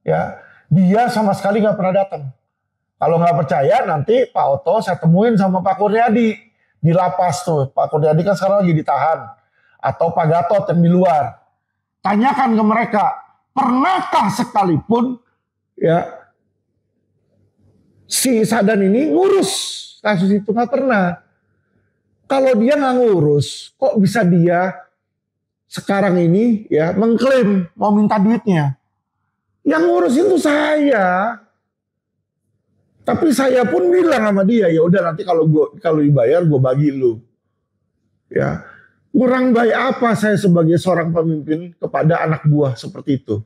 ya dia sama sekali nggak pernah datang. Kalau nggak percaya nanti Pak Oto saya temuin sama Pak Kurniadi di lapas tuh. Pak Kurniadi kan sekarang lagi ditahan, atau Pak Gatot yang di luar. Tanyakan ke mereka, pernahkah sekalipun ya si Sadan ini ngurus kasus itu? Nggak pernah. Kalau dia nggak ngurus, kok bisa dia sekarang ini ya mengklaim mau minta duitnya? Yang ngurus itu saya. Tapi saya pun bilang sama dia, ya udah nanti kalau dibayar gue bagi lu. Ya, kurang baik apa saya sebagai seorang pemimpin kepada anak buah seperti itu?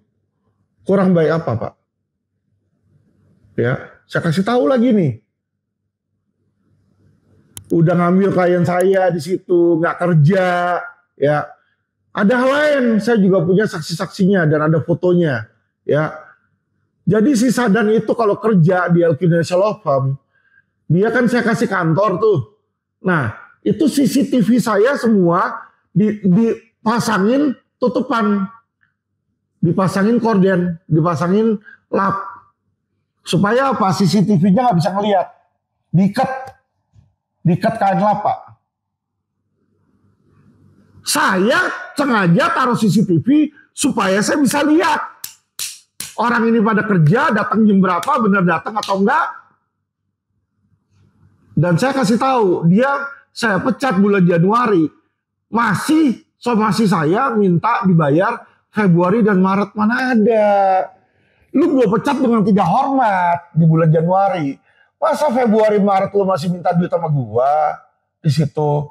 Kurang baik apa, Pak? Ya, saya kasih tahu lagi nih. Udah ngambil klien saya di situ, nggak kerja, ya. Ada hal lain, saya juga punya saksi-saksinya dan ada fotonya, ya. Jadi si Sadan itu kalau kerja di LQ Indonesia Law Firm, dia kan saya kasih kantor tuh. Nah, itu CCTV saya semua dipasangin tutupan, dipasangin korden, dipasangin lap, supaya apa? CCTV-nya nggak bisa ngelihat, diikat kain lap, Pak. Saya sengaja taruh CCTV supaya saya bisa lihat orang ini pada kerja, datang jam berapa, benar datang atau enggak. Dan saya kasih tahu, saya pecat bulan Januari. Somasi saya minta dibayar Februari dan Maret, mana ada. Lu gue pecat dengan tidak hormat di bulan Januari. Masa Februari Maret lu masih minta duit sama gua di situ?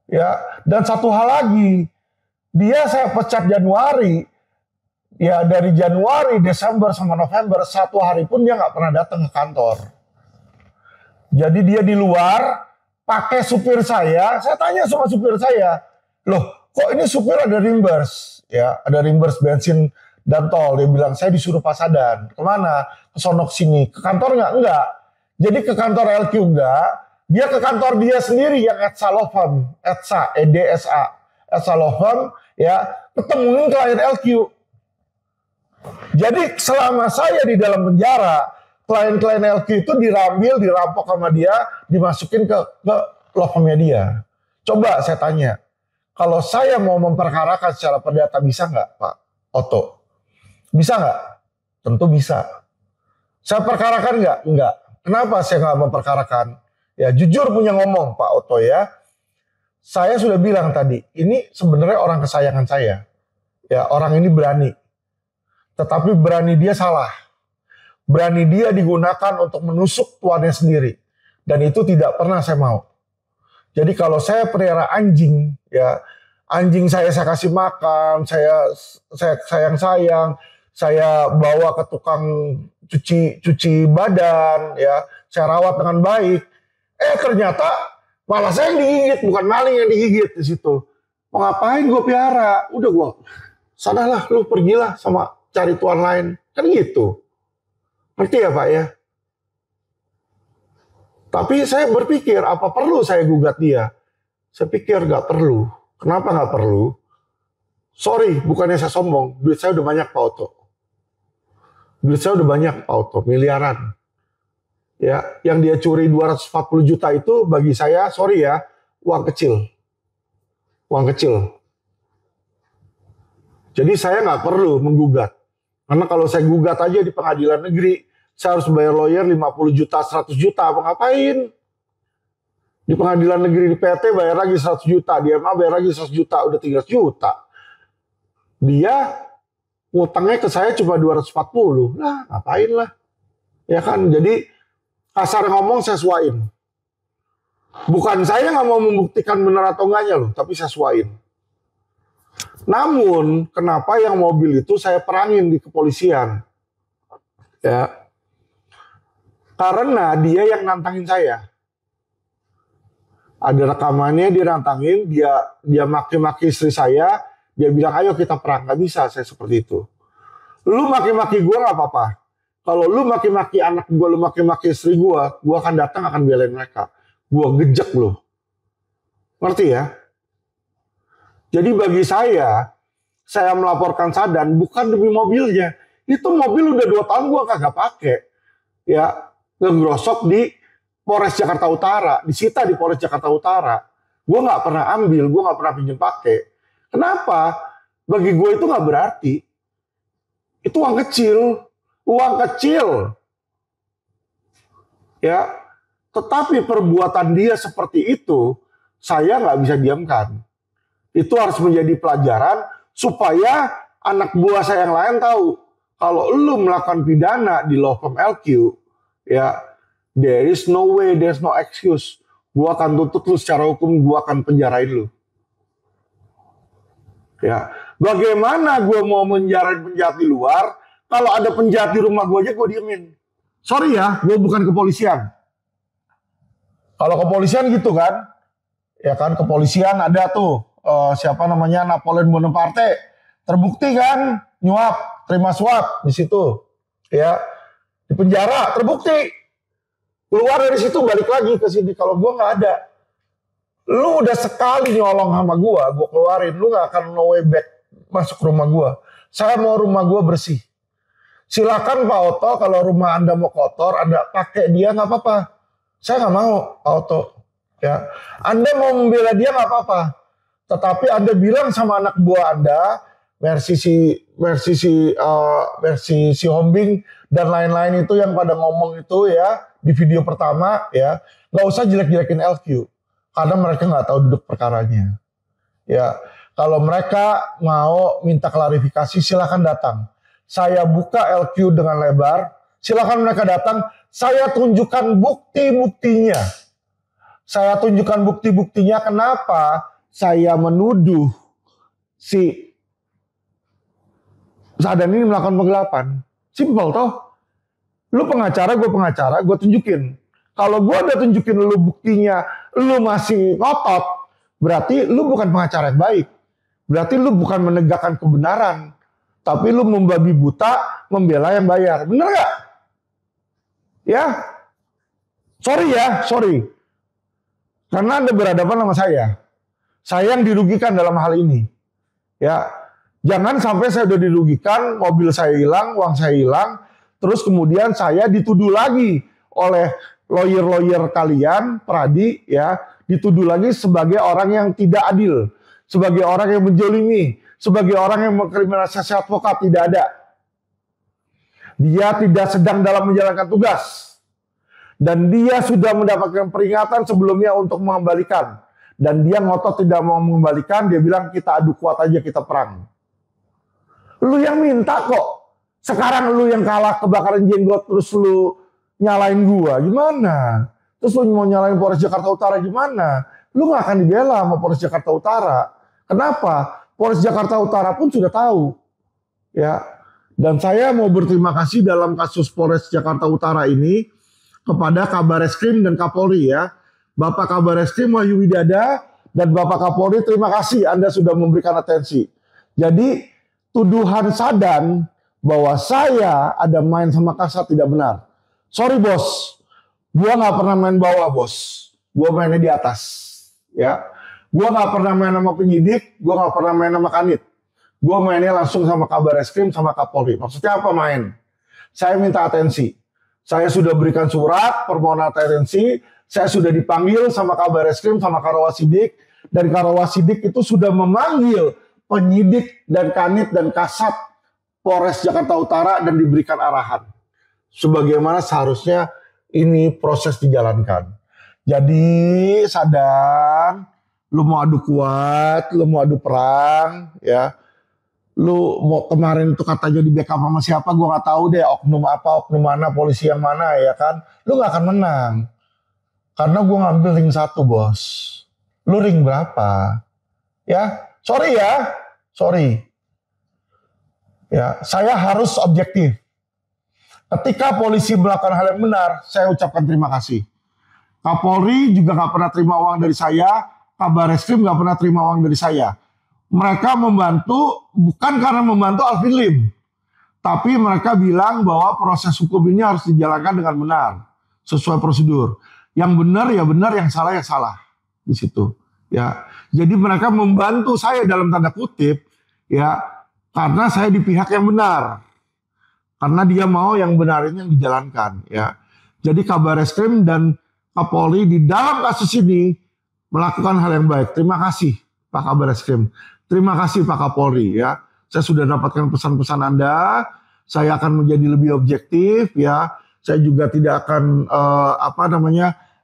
Ya, dan satu hal lagi, saya pecat Januari, ya dari Januari, Desember sama November, satu hari pun dia nggak pernah datang ke kantor. Jadi dia di luar, pakai supir saya tanya sama supir saya, loh kok ini supir ada reimburse, ya ada reimburse bensin dan tol. Dia bilang, saya disuruh Pasadan. Kemana? Ke sono sini. Ke kantor nggak? Enggak. Jadi ke kantor LQ enggak. Dia ke kantor dia sendiri yang Etsa Law Firm, Etsa, EDSA, Etsa Law Firm, ya, ketemuin klien LQ. Jadi selama saya di dalam penjara, klien-klien LQ itu dirampok sama dia, dimasukin ke law firm-nya dia. Coba saya tanya, kalau saya mau memperkarakan secara perdata, bisa nggak Pak Oto? Bisa nggak? Tentu bisa. Saya perkarakan nggak? Enggak. Kenapa saya nggak memperkarakan? Ya jujur punya ngomong Pak Oto ya. Saya sudah bilang tadi, ini sebenarnya orang kesayangan saya. Ya orang ini berani. Tetapi berani dia salah. Berani dia digunakan untuk menusuk tuannya sendiri. Dan itu tidak pernah saya mau. Jadi kalau saya pelihara anjing, ya anjing saya kasih makan, saya sayang-sayang, saya bawa ke tukang cuci badan, ya saya rawat dengan baik. Ternyata malah saya yang digigit, bukan maling yang digigit di situ. Mau ngapain gue pelihara? Udah gue, sanalah lu pergilah sama cari tuan lain. Kan gitu. Ngerti ya Pak ya? Tapi saya berpikir, apa perlu saya gugat dia? Saya pikir gak perlu. Kenapa gak perlu? Sorry, bukannya saya sombong. Duit saya udah banyak Pak Oto. Duit saya udah banyak Pak Oto, miliaran. Ya, yang dia curi 240 juta itu bagi saya, sorry ya, uang kecil. Uang kecil. Jadi saya nggak perlu menggugat. Karena kalau saya gugat aja di pengadilan negeri, saya harus bayar lawyer 50 juta, 100 juta, apa ngapain? Di pengadilan negeri di PT bayar lagi 100 juta, di MA bayar lagi 100 juta, udah 300 juta. Dia ngutangnya ke saya cuma 240. Lah, ngapain lah. Ya kan, jadi kasar ngomong saya suain. Bukan saya nggak mau membuktikan benar atau enggaknya loh, tapi saya suain. Namun, kenapa yang mobil itu saya perangin di kepolisian? Ya, karena dia yang nantangin saya. Ada rekamannya dia nantangin, dia maki-maki istri saya, dia bilang ayo kita perang. Nggak bisa saya seperti itu. Lu maki-maki gue nggak apa-apa. Kalau lu maki-maki anak gue, lu maki-maki istri gue akan datang, akan belain mereka. Gue gejek lu. Ngerti ya? Jadi bagi saya melaporkan Sadan bukan demi mobilnya. Itu mobil udah 2 tahun gue kagak pakai. Ya, ngegrosok di Polres Jakarta Utara, disita di Polres Jakarta Utara. Gue nggak pernah ambil, gue nggak pernah pinjam pakai. Kenapa? Bagi gue itu nggak berarti. Itu uang kecil. Uang kecil. Ya, tetapi perbuatan dia seperti itu, saya nggak bisa diamkan. Itu harus menjadi pelajaran supaya anak buah saya yang lain tahu. Kalau lu melakukan pidana di law firm LQ, ya, there is no way, there's no excuse. Gua akan tuntut lu secara hukum, gua akan penjarain lu. Ya, bagaimana gua mau menjarain penjahat di luar? Kalau ada penjahat di rumah gue aja gue diemin. Sorry ya, gue bukan kepolisian. Kalau kepolisian gitu kan, ya kan kepolisian ada tuh siapa namanya Napoleon Bonaparte, terbukti kan nyuap, terima suap di situ, ya di penjara terbukti, keluar dari situ balik lagi ke sini. Kalau gue nggak ada, Lu udah sekali nyolong sama gue keluarin, lu gak akan no way back masuk rumah gue. Saya mau rumah gue bersih. Silakan Pak Oto, kalau rumah Anda mau kotor, Anda pakai dia nggak apa-apa. Saya nggak mau Pak Oto. Ya, Anda mau membela dia nggak apa-apa. Tetapi Anda bilang sama anak buah Anda, versi si Hombing dan lain-lain itu yang pada ngomong itu ya di video pertama ya, nggak usah jelek-jelekin LQ karena mereka nggak tahu duduk perkaranya. Ya, kalau mereka mau minta klarifikasi silakan datang. Saya buka LQ dengan lebar, silakan mereka datang, saya tunjukkan bukti-buktinya. Saya tunjukkan bukti-buktinya kenapa saya menuduh si Sahdan ini melakukan penggelapan. Simpel toh. Lu pengacara, gue tunjukin. Kalau gue udah tunjukin lu buktinya, lu masih ngotot, berarti lu bukan pengacara yang baik. Berarti lu bukan menegakkan kebenaran. Tapi lu membabi buta, membela yang bayar. Bener gak? Ya. Sorry. Karena Anda berhadapan sama saya. Saya yang dirugikan dalam hal ini. Ya. Jangan sampai saya udah dirugikan, mobil saya hilang, uang saya hilang, terus kemudian saya dituduh lagi oleh lawyer-lawyer kalian, Pradi, ya, dituduh lagi sebagai orang yang tidak adil, sebagai orang yang menjolimi, sebagai orang yang mengkriminalisasi advokat. Tidak ada. Dia tidak sedang dalam menjalankan tugas. Dan dia sudah mendapatkan peringatan sebelumnya untuk mengembalikan. Dan dia ngotot tidak mau mengembalikan, dia bilang kita adu kuat aja, kita perang. Lu yang minta kok. Sekarang lu yang kalah kebakaran jenggot terus lu nyalain gua, gimana? Terus lu mau nyalain Polres Jakarta Utara gimana? Lu gak akan dibela sama Polres Jakarta Utara. Kenapa? Polres Jakarta Utara pun sudah tahu. Ya. Dan saya mau berterima kasih dalam kasus Polres Jakarta Utara ini kepada Kabareskrim dan Kapolri ya. Bapak Kabareskrim Wahyu Widada dan Bapak Kapolri, terima kasih Anda sudah memberikan atensi. Jadi tuduhan Sahdan bahwa saya ada main sama Kasat tidak benar. Sorry bos, gua nggak pernah main bawah bos, gua mainnya di atas. Ya, gua nggak pernah main sama penyidik, gua nggak pernah main sama Kanit. Gua mainnya langsung sama Kabareskrim sama Kapolri. Maksudnya apa main? Saya minta atensi. Saya sudah berikan surat permohonan atensi. Saya sudah dipanggil sama Kabareskrim sama Karawasidik. Dan Karawasidik itu sudah memanggil penyidik dan Kanit dan Kasat Polres Jakarta Utara dan diberikan arahan. Sebagaimana seharusnya ini proses dijalankan. Jadi Sahdan, lu mau adu kuat, lu mau adu perang, ya. Lu mau kemarin itu katanya di backup sama siapa, gue nggak tahu deh, oknum apa, oknum mana, polisi yang mana, ya kan. Lu nggak akan menang. Karena gue ngambil ring 1 bos. Lu ring berapa? Ya, sorry. Ya, saya harus objektif. Ketika polisi melakukan hal yang benar, saya ucapkan terima kasih. Kapolri juga nggak pernah terima uang dari saya, Kabareskrim nggak pernah terima uang dari saya. Mereka membantu bukan karena membantu Alvin Lim, tapi mereka bilang bahwa proses hukum ini harus dijalankan dengan benar, sesuai prosedur. Yang benar ya benar, yang salah ya salah di situ. Ya, jadi mereka membantu saya dalam tanda kutip, ya, karena saya di pihak yang benar. Karena dia mau yang benar ini yang dijalankan, ya. Jadi Kabareskrim dan Kapolri di dalam kasus ini melakukan hal yang baik. Terima kasih Pak Kabareskrim. Terima kasih Pak Kapolri, ya. Saya sudah dapatkan pesan-pesan Anda. Saya akan menjadi lebih objektif, ya. Saya juga tidak akan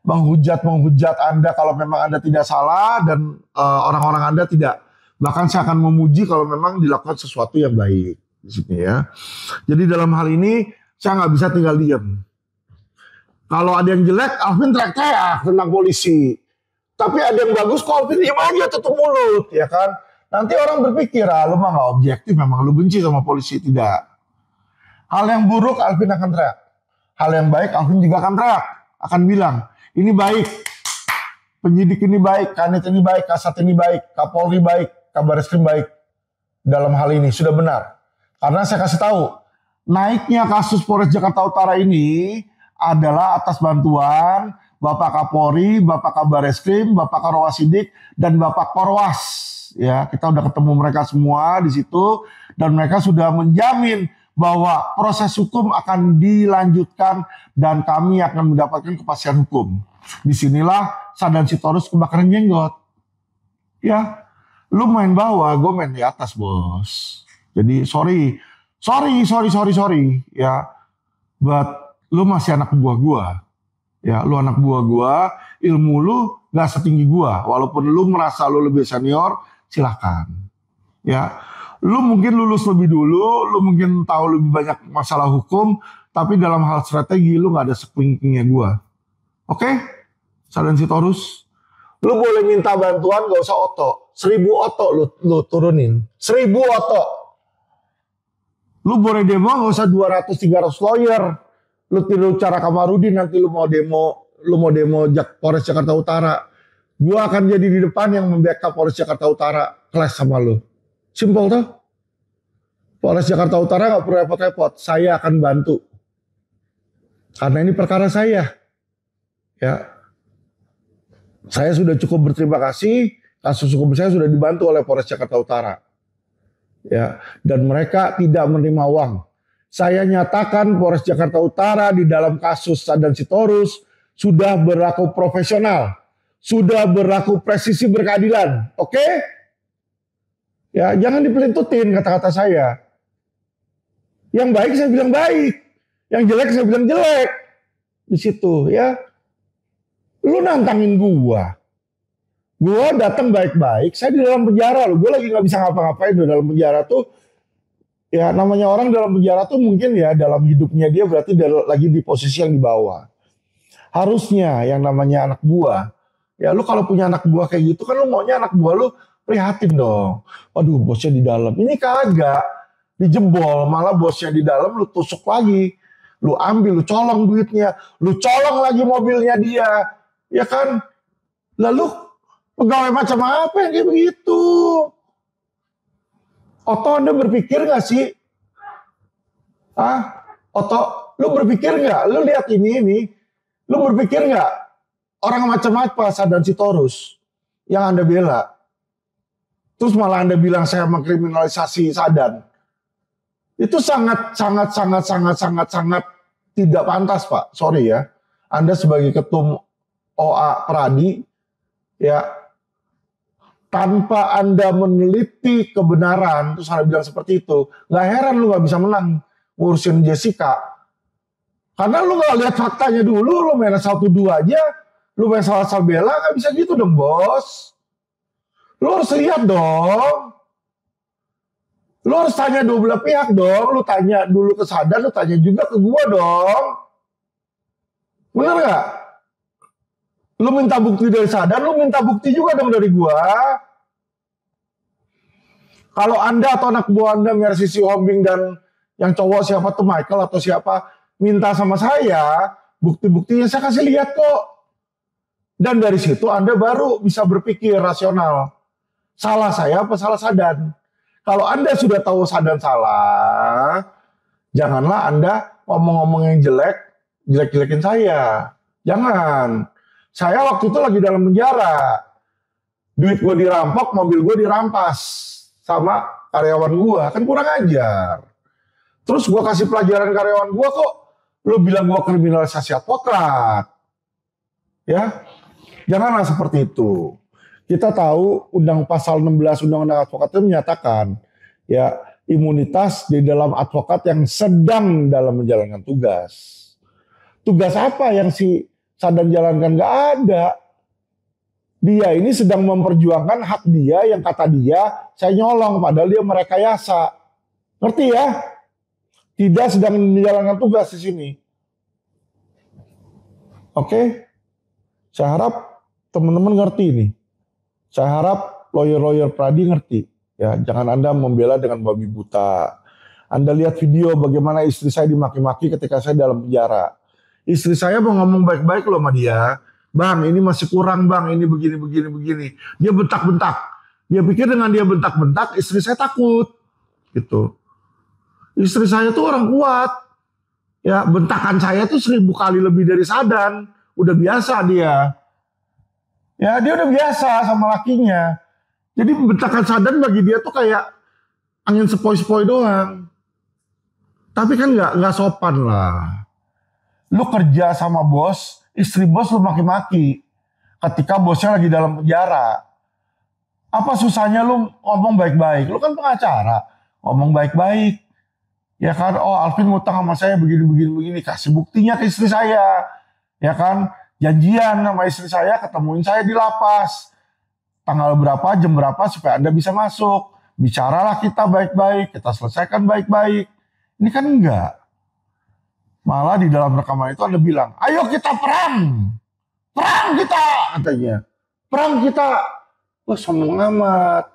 menghujat Anda kalau memang Anda tidak salah dan orang-orang Anda tidak. Bahkan saya akan memuji kalau memang dilakukan sesuatu yang baik di sini, ya. Jadi dalam hal ini saya nggak bisa tinggal diam. Kalau ada yang jelek, Alvin teriak-teriak tentang polisi. Tapi ada yang bagus, kok Alvin diam aja tutup mulut, ya kan? Nanti orang berpikir, lu mah nggak objektif, memang lu benci sama polisi. Tidak. Hal yang buruk Alvin akan teriak. Hal yang baik Alvin juga akan teriak, akan bilang, ini baik, penyidik ini baik, Kanit ini baik, Kasat ini baik, Kapolri baik, Kabareskrim baik. Dalam hal ini sudah benar. Karena saya kasih tahu, naiknya kasus Polres Jakarta Utara ini adalah atas bantuan Bapak Kapolri, Bapak Kabareskrim, Bapak Karwasidik, dan Bapak Korwas. Ya, kita udah ketemu mereka semua di situ dan mereka sudah menjamin bahwa proses hukum akan dilanjutkan dan kami akan mendapatkan kepastian hukum. Disinilah Sadan Sitorus kebakaran jenggot. Ya, lu main bawah, gue main di atas, bos. Jadi sorry, ya. But lu masih anak buah gua. Ya, lu anak buah gua, ilmu lu gak setinggi gua. Walaupun lu merasa lu lebih senior, silakan. Ya, lu mungkin lulus lebih dulu, lu mungkin tahu lebih banyak masalah hukum, tapi dalam hal strategi lu gak ada sekelingkingnya gua. Oke? Sadan Sitorus. Lu boleh minta bantuan, gak usah oto. 1000 oto lu turunin. 1000 oto. Lu boleh demo gak usah 200-300 lawyer. Lu tiru cara Kamarudin nanti lu mau demo Polres Jakarta Utara. Gua akan jadi di depan yang membackup Polres Jakarta Utara kelas sama lu. Simpel tuh. Polres Jakarta Utara gak perlu repot-repot. Saya akan bantu. Karena ini perkara saya. Ya. Saya sudah cukup berterima kasih. Kasus hukum saya sudah dibantu oleh Polres Jakarta Utara. Ya, dan mereka tidak menerima uang. Saya nyatakan Polres Jakarta Utara di dalam kasus Sadan Sitorus sudah berlaku profesional, sudah berlaku presisi berkeadilan. Oke? Ya, jangan dipelintutin kata-kata saya. Yang baik saya bilang baik, yang jelek saya bilang jelek. Di situ ya. Lu nantangin gua. Gua datang baik-baik, saya di dalam penjara loh. Gua lagi nggak bisa ngapa-ngapain di dalam penjara tuh. Ya namanya orang dalam penjara tuh mungkin ya dalam hidupnya dia berarti lagi di posisi yang di bawah. Harusnya yang namanya anak buah. Ya lu kalau punya anak buah kayak gitu kan lu maunya anak buah lu prihatin dong. Waduh bosnya di dalam. Ini kagak. Dijebol malah bosnya di dalam lu tusuk lagi. Lu ambil, lu colong duitnya. Lu colong lagi mobilnya dia. Ya kan? Lalu pegawai macam apa yang kayak begitu? Oto Anda berpikir gak sih? Oto, lu berpikir gak? Lu lihat ini. Lu berpikir gak? Orang macam apa Sadan Sitorus yang Anda bela? Terus malah Anda bilang saya mengkriminalisasi Sadan. Itu sangat tidak pantas, Pak. Sorry ya. Anda sebagai ketum OA Pradi, ya, tanpa Anda meneliti kebenaran, terus Anda bilang seperti itu, nggak heran lu nggak bisa menang ngurusin Jessica. Karena lu nggak lihat faktanya dulu, lu main 1-2 aja, lu main salah bela, nggak bisa gitu dong, bos. Lu harus lihat dong. Lu harus tanya dua belah pihak dong. Lu tanya dulu ke Sadan, lu tanya juga ke gua dong. Bener nggak? Lu minta bukti dari Sadan, lu minta bukti juga dong dari gua. Kalau Anda atau anak buah Anda, Mercy Sihombing dan yang cowok siapa tuh Michael atau siapa, minta sama saya, bukti-buktinya saya kasih lihat kok. Dan dari situ Anda baru bisa berpikir rasional. Salah saya apa salah Sadan? Kalau Anda sudah tahu Sadan salah, janganlah Anda ngomong-ngomong yang jelek-jelekin saya. Jangan. Saya waktu itu lagi dalam penjara. Duit gue dirampok, mobil gue dirampas sama karyawan gue. Kan kurang ajar. Terus gue kasih pelajaran karyawan gue kok. Lu bilang gue kriminalisasi advokat. Ya. Janganlah seperti itu. Kita tahu pasal 16 Undang-Undang Advokat itu menyatakan ya imunitas di dalam advokat yang sedang dalam menjalankan tugas. Tugas apa yang si Sadan jalankan? Gak ada. Dia ini sedang memperjuangkan hak dia yang kata dia saya nyolong padahal dia merekayasa. Ngerti ya? Tidak sedang menjalankan tugas di sini. Oke? Saya harap teman-teman ngerti ini. Saya harap lawyer-lawyer Pradi ngerti. Ya, jangan Anda membela dengan babi buta. Anda lihat video bagaimana istri saya dimaki-maki ketika saya dalam penjara. Istri saya mau ngomong baik-baik loh sama dia. Bang, ini masih kurang bang, ini begini. Dia bentak-bentak. Dia pikir dengan dia bentak-bentak, istri saya takut. Gitu. Istri saya tuh orang kuat. Ya, bentakan saya tuh 1000 kali lebih dari Sadan. udah biasa dia. Ya dia udah biasa sama lakinya. Jadi bentakan Sadan bagi dia tuh kayak angin sepoi-sepoi doang. Tapi kan nggak sopan lah. Lu kerja sama bos, istri bos lu maki-maki. Ketika bosnya lagi dalam penjara. Apa susahnya lu ngomong baik-baik? Lu kan pengacara, ngomong baik-baik. Ya kan, oh Alvin ngutang sama saya begini. Kasih buktinya ke istri saya. Ya kan, janjian sama istri saya, ketemuin saya di lapas. Tanggal berapa, jam berapa supaya Anda bisa masuk. Bicaralah kita baik-baik, kita selesaikan baik-baik. Ini kan enggak. Malah di dalam rekaman itu Anda bilang, ayo kita perang. Perang kita, katanya. Perang kita. Wah, sombong amat.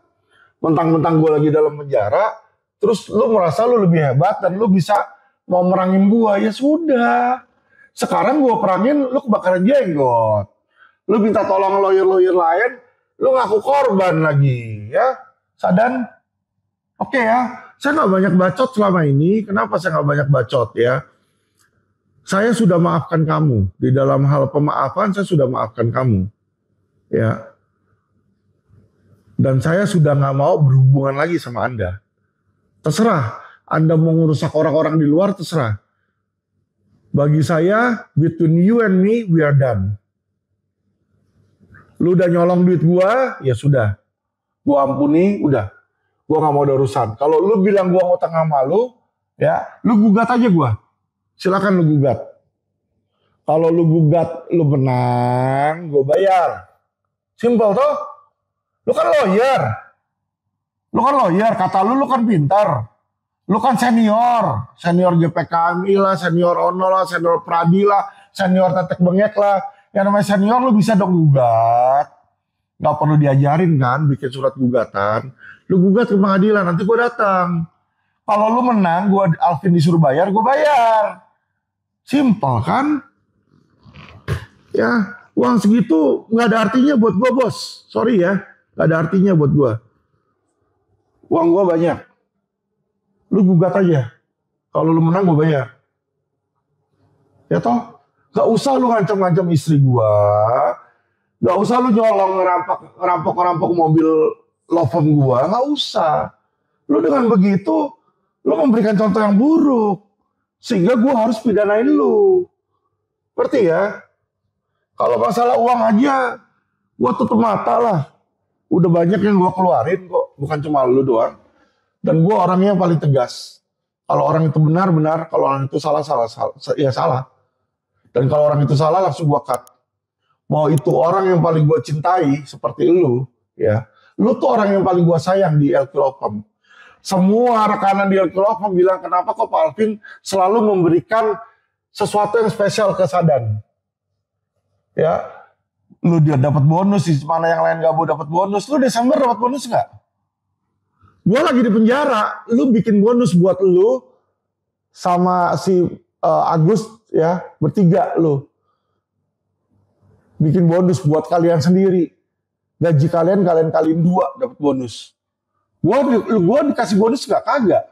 Mentang-mentang gue lagi dalam penjara, terus lu merasa lu lebih hebat dan lu bisa mau merangin gue. Ya sudah. Sekarang gue perangin, lu kebakaran jenggot. Lu minta tolong lawyer-lawyer lain, lu ngaku korban lagi, ya. Sadan, oke ya. Saya nggak banyak bacot selama ini. Kenapa saya nggak banyak bacot ya? Saya sudah maafkan kamu. Di dalam hal pemaafan, saya sudah maafkan kamu. Ya. Dan saya sudah nggak mau berhubungan lagi sama Anda. Terserah. Anda mau ngerusak orang-orang di luar, terserah. Bagi saya, between you and me, we are done. Lu udah nyolong duit gua, ya sudah. Gua ampuni, udah. Gua gak mau ada urusan. Kalau lu bilang gua ngutang sama lu, ya, lu gugat aja gua. Silakan lu gugat. Kalau lu gugat, lu menang, gua bayar. Simple toh? Lu kan lawyer. Lu kan lawyer, kata lu kan pintar. Lu kan senior. Senior GPKMI lah, senior Ono lah, senior Pradi lah, senior Tetek Bengek lah. Yang namanya senior lu bisa dong gugat. Gak perlu diajarin kan bikin surat gugatan. Lu gugat ke pengadilan, nanti gue datang. Kalau lu menang, gue Alvin disuruh bayar, gue bayar. Simple kan? Ya, uang segitu gak ada artinya buat gue bos. Sorry ya, gak ada artinya buat gue. Uang gue banyak. Lu gugat aja. Kalau lu menang, gue bayar. Ya toh? Gak usah lu ngancam-ngancam istri gua. Gak usah lu nyolong ngerampok mobil Lovem gua. Gak usah. Lu dengan begitu, lu memberikan contoh yang buruk. Sehingga gua harus pidanain lu. Ngerti ya? Kalau masalah uang aja, gua tutup mata lah. Udah banyak yang gua keluarin kok. Bukan cuma lu doang. Dan gua orangnya yang paling tegas. Kalau orang itu benar, benar. Kalau orang itu salah, ya salah. Dan kalau orang itu salah langsung gua cut. Mau itu orang yang paling gua cintai seperti lu, ya. Lu tuh orang yang paling gua sayang di LQ Lovem. Semua rekanan di LQ Lovem bilang kenapa kok Pak Alvin selalu memberikan sesuatu yang spesial ke Sadan. Ya. Lu dia dapat bonus, di mana yang lain gak mau dapat bonus. Lu Desember dapat bonus nggak? Gua lagi di penjara, lu bikin bonus buat lu sama si Agus ya, bertiga lo bikin bonus buat kalian sendiri. Gaji kalian kaliin 2 dapat bonus. Gua dikasih bonus nggak? Kagak.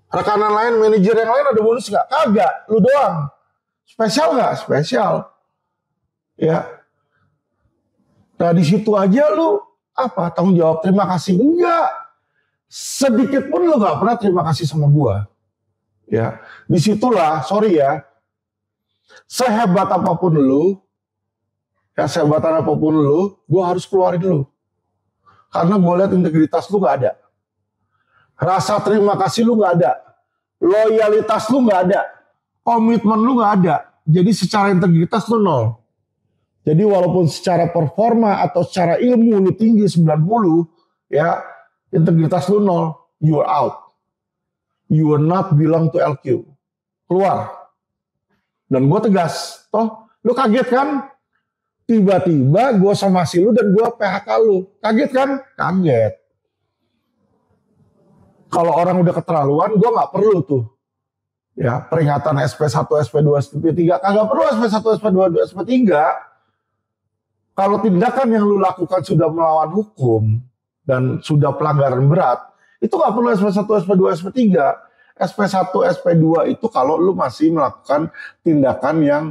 Rekanan lain, manajer yang lain ada bonus nggak? Kagak. Lu doang. Spesial nggak? Spesial. Ya. Nah di situ aja lu apa? Tanggung jawab terima kasih enggak? Sedikit pun lu nggak pernah terima kasih sama gua. Ya, disitulah, sorry ya, sehebat apapun lu, gue harus keluarin lu. Karena gue lihat integritas lu gak ada. Rasa terima kasih lu gak ada. Loyalitas lu gak ada. Komitmen lu gak ada. Jadi secara integritas lu 0. Jadi walaupun secara performa atau secara ilmu lu tinggi 90, ya, integritas lu 0, you are out. You will not belong to LQ. Keluar. Dan gue tegas. Toh, lu kaget kan? Tiba-tiba gue somasi lu dan gue PHK lu. Kaget kan? Kaget. Kalau orang udah keterlaluan, gue gak perlu tuh. Ya, peringatan SP1, SP2, SP3. Kagak perlu SP1, SP2, SP3. Kalau tindakan yang lu lakukan sudah melawan hukum dan sudah pelanggaran berat, itu nggak perlu SP1, SP2, SP3. SP1, SP2 itu kalau lu masih melakukan tindakan yang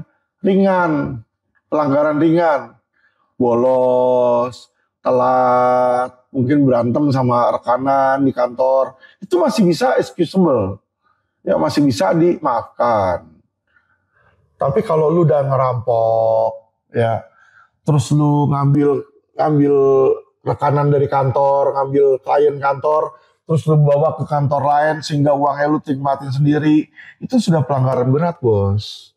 ringan, pelanggaran ringan, bolos, telat, mungkin berantem sama rekanan di kantor, itu masih bisa excusable, ya masih bisa dimaafkan. Tapi kalau lu udah ngerampok, ya, terus lu ngambil rekanan dari kantor, ngambil klien kantor, terus lu bawa ke kantor lain sehingga uangnya lu nikmatin sendiri, itu sudah pelanggaran berat, bos.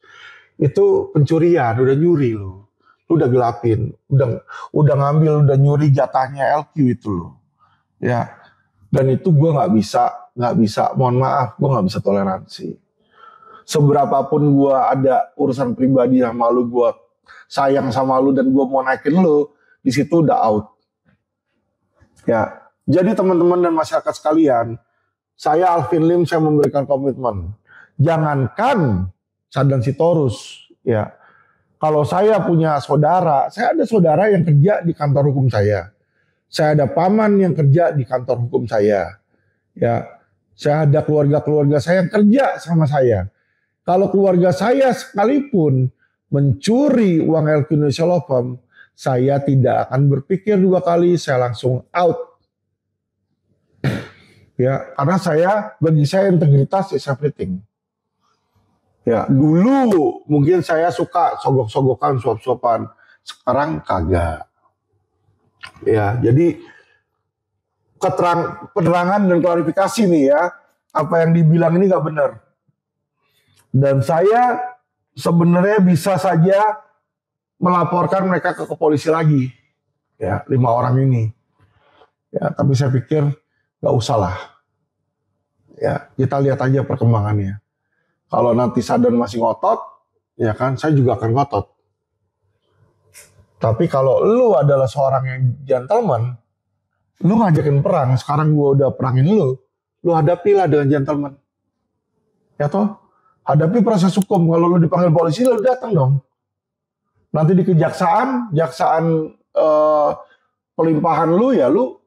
Itu pencurian, udah nyuri lu udah gelapin, udah ngambil, udah nyuri jatahnya LQ itu lo, ya. Dan itu gue nggak bisa, mohon maaf, gue nggak bisa toleransi. Seberapapun gue ada urusan pribadi sama lu, gue sayang sama lu dan gue mau naikin lu, di situ udah out. Ya, jadi teman-teman dan masyarakat sekalian, saya Alvin Lim, saya memberikan komitmen. Jangankan Sahdan Sitorus, ya. Kalau saya punya saudara, saya ada saudara yang kerja di kantor hukum saya. Saya ada paman yang kerja di kantor hukum saya. Ya, saya ada keluarga-keluarga saya yang kerja sama saya. Kalau keluarga saya sekalipun mencuri uang LQ Indonesia Law Firm, saya tidak akan berpikir dua kali, saya langsung out. Ya, karena bagi saya integritas is everything. Ya, dulu mungkin saya suka sogok-sogokan, suap-suapan, sekarang kagak. Ya, jadi penerangan dan klarifikasi nih ya, apa yang dibilang ini nggak benar. Dan saya sebenarnya bisa saja melaporkan mereka ke polisi lagi, ya 5 orang ini. Ya, tapi saya pikir nggak usah lah. Ya, kita lihat aja perkembangannya. Kalau nanti Sahdan masih ngotot, ya kan, saya juga akan ngotot. Tapi kalau lu adalah seorang yang gentleman, lu ngajakin perang, sekarang gua udah perangin lu hadapilah dengan gentleman. Ya toh? Hadapi proses hukum. Kalau lu dipanggil polisi, lu datang dong. Nanti di kejaksaan, pelimpahan lu ya lu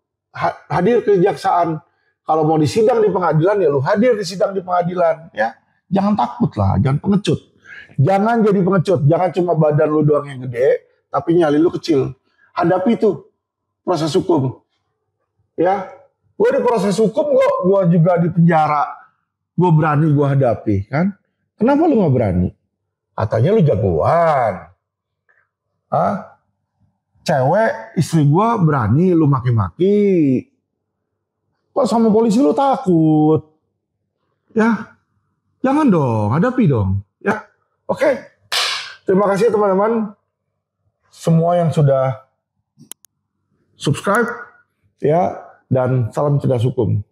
hadir ke kejaksaan. Kalau mau disidang di pengadilan ya lu hadir di sidang di pengadilan, ya. Jangan takut lah, jangan pengecut. Jangan jadi pengecut, jangan cuma badan lu doang yang gede, tapi nyali lu kecil. Hadapi itu proses hukum. Ya, gue di proses hukum kok, gue juga di penjara. Gue berani gue hadapi, kan? Kenapa lu gak berani? Katanya lu jagoan. Cewek istri gue berani lu maki-maki. Kok sama polisi lu takut? Ya, jangan dong, hadapi dong. Ya, oke. Terima kasih teman-teman. Semua yang sudah subscribe, ya, dan salam cerdas hukum.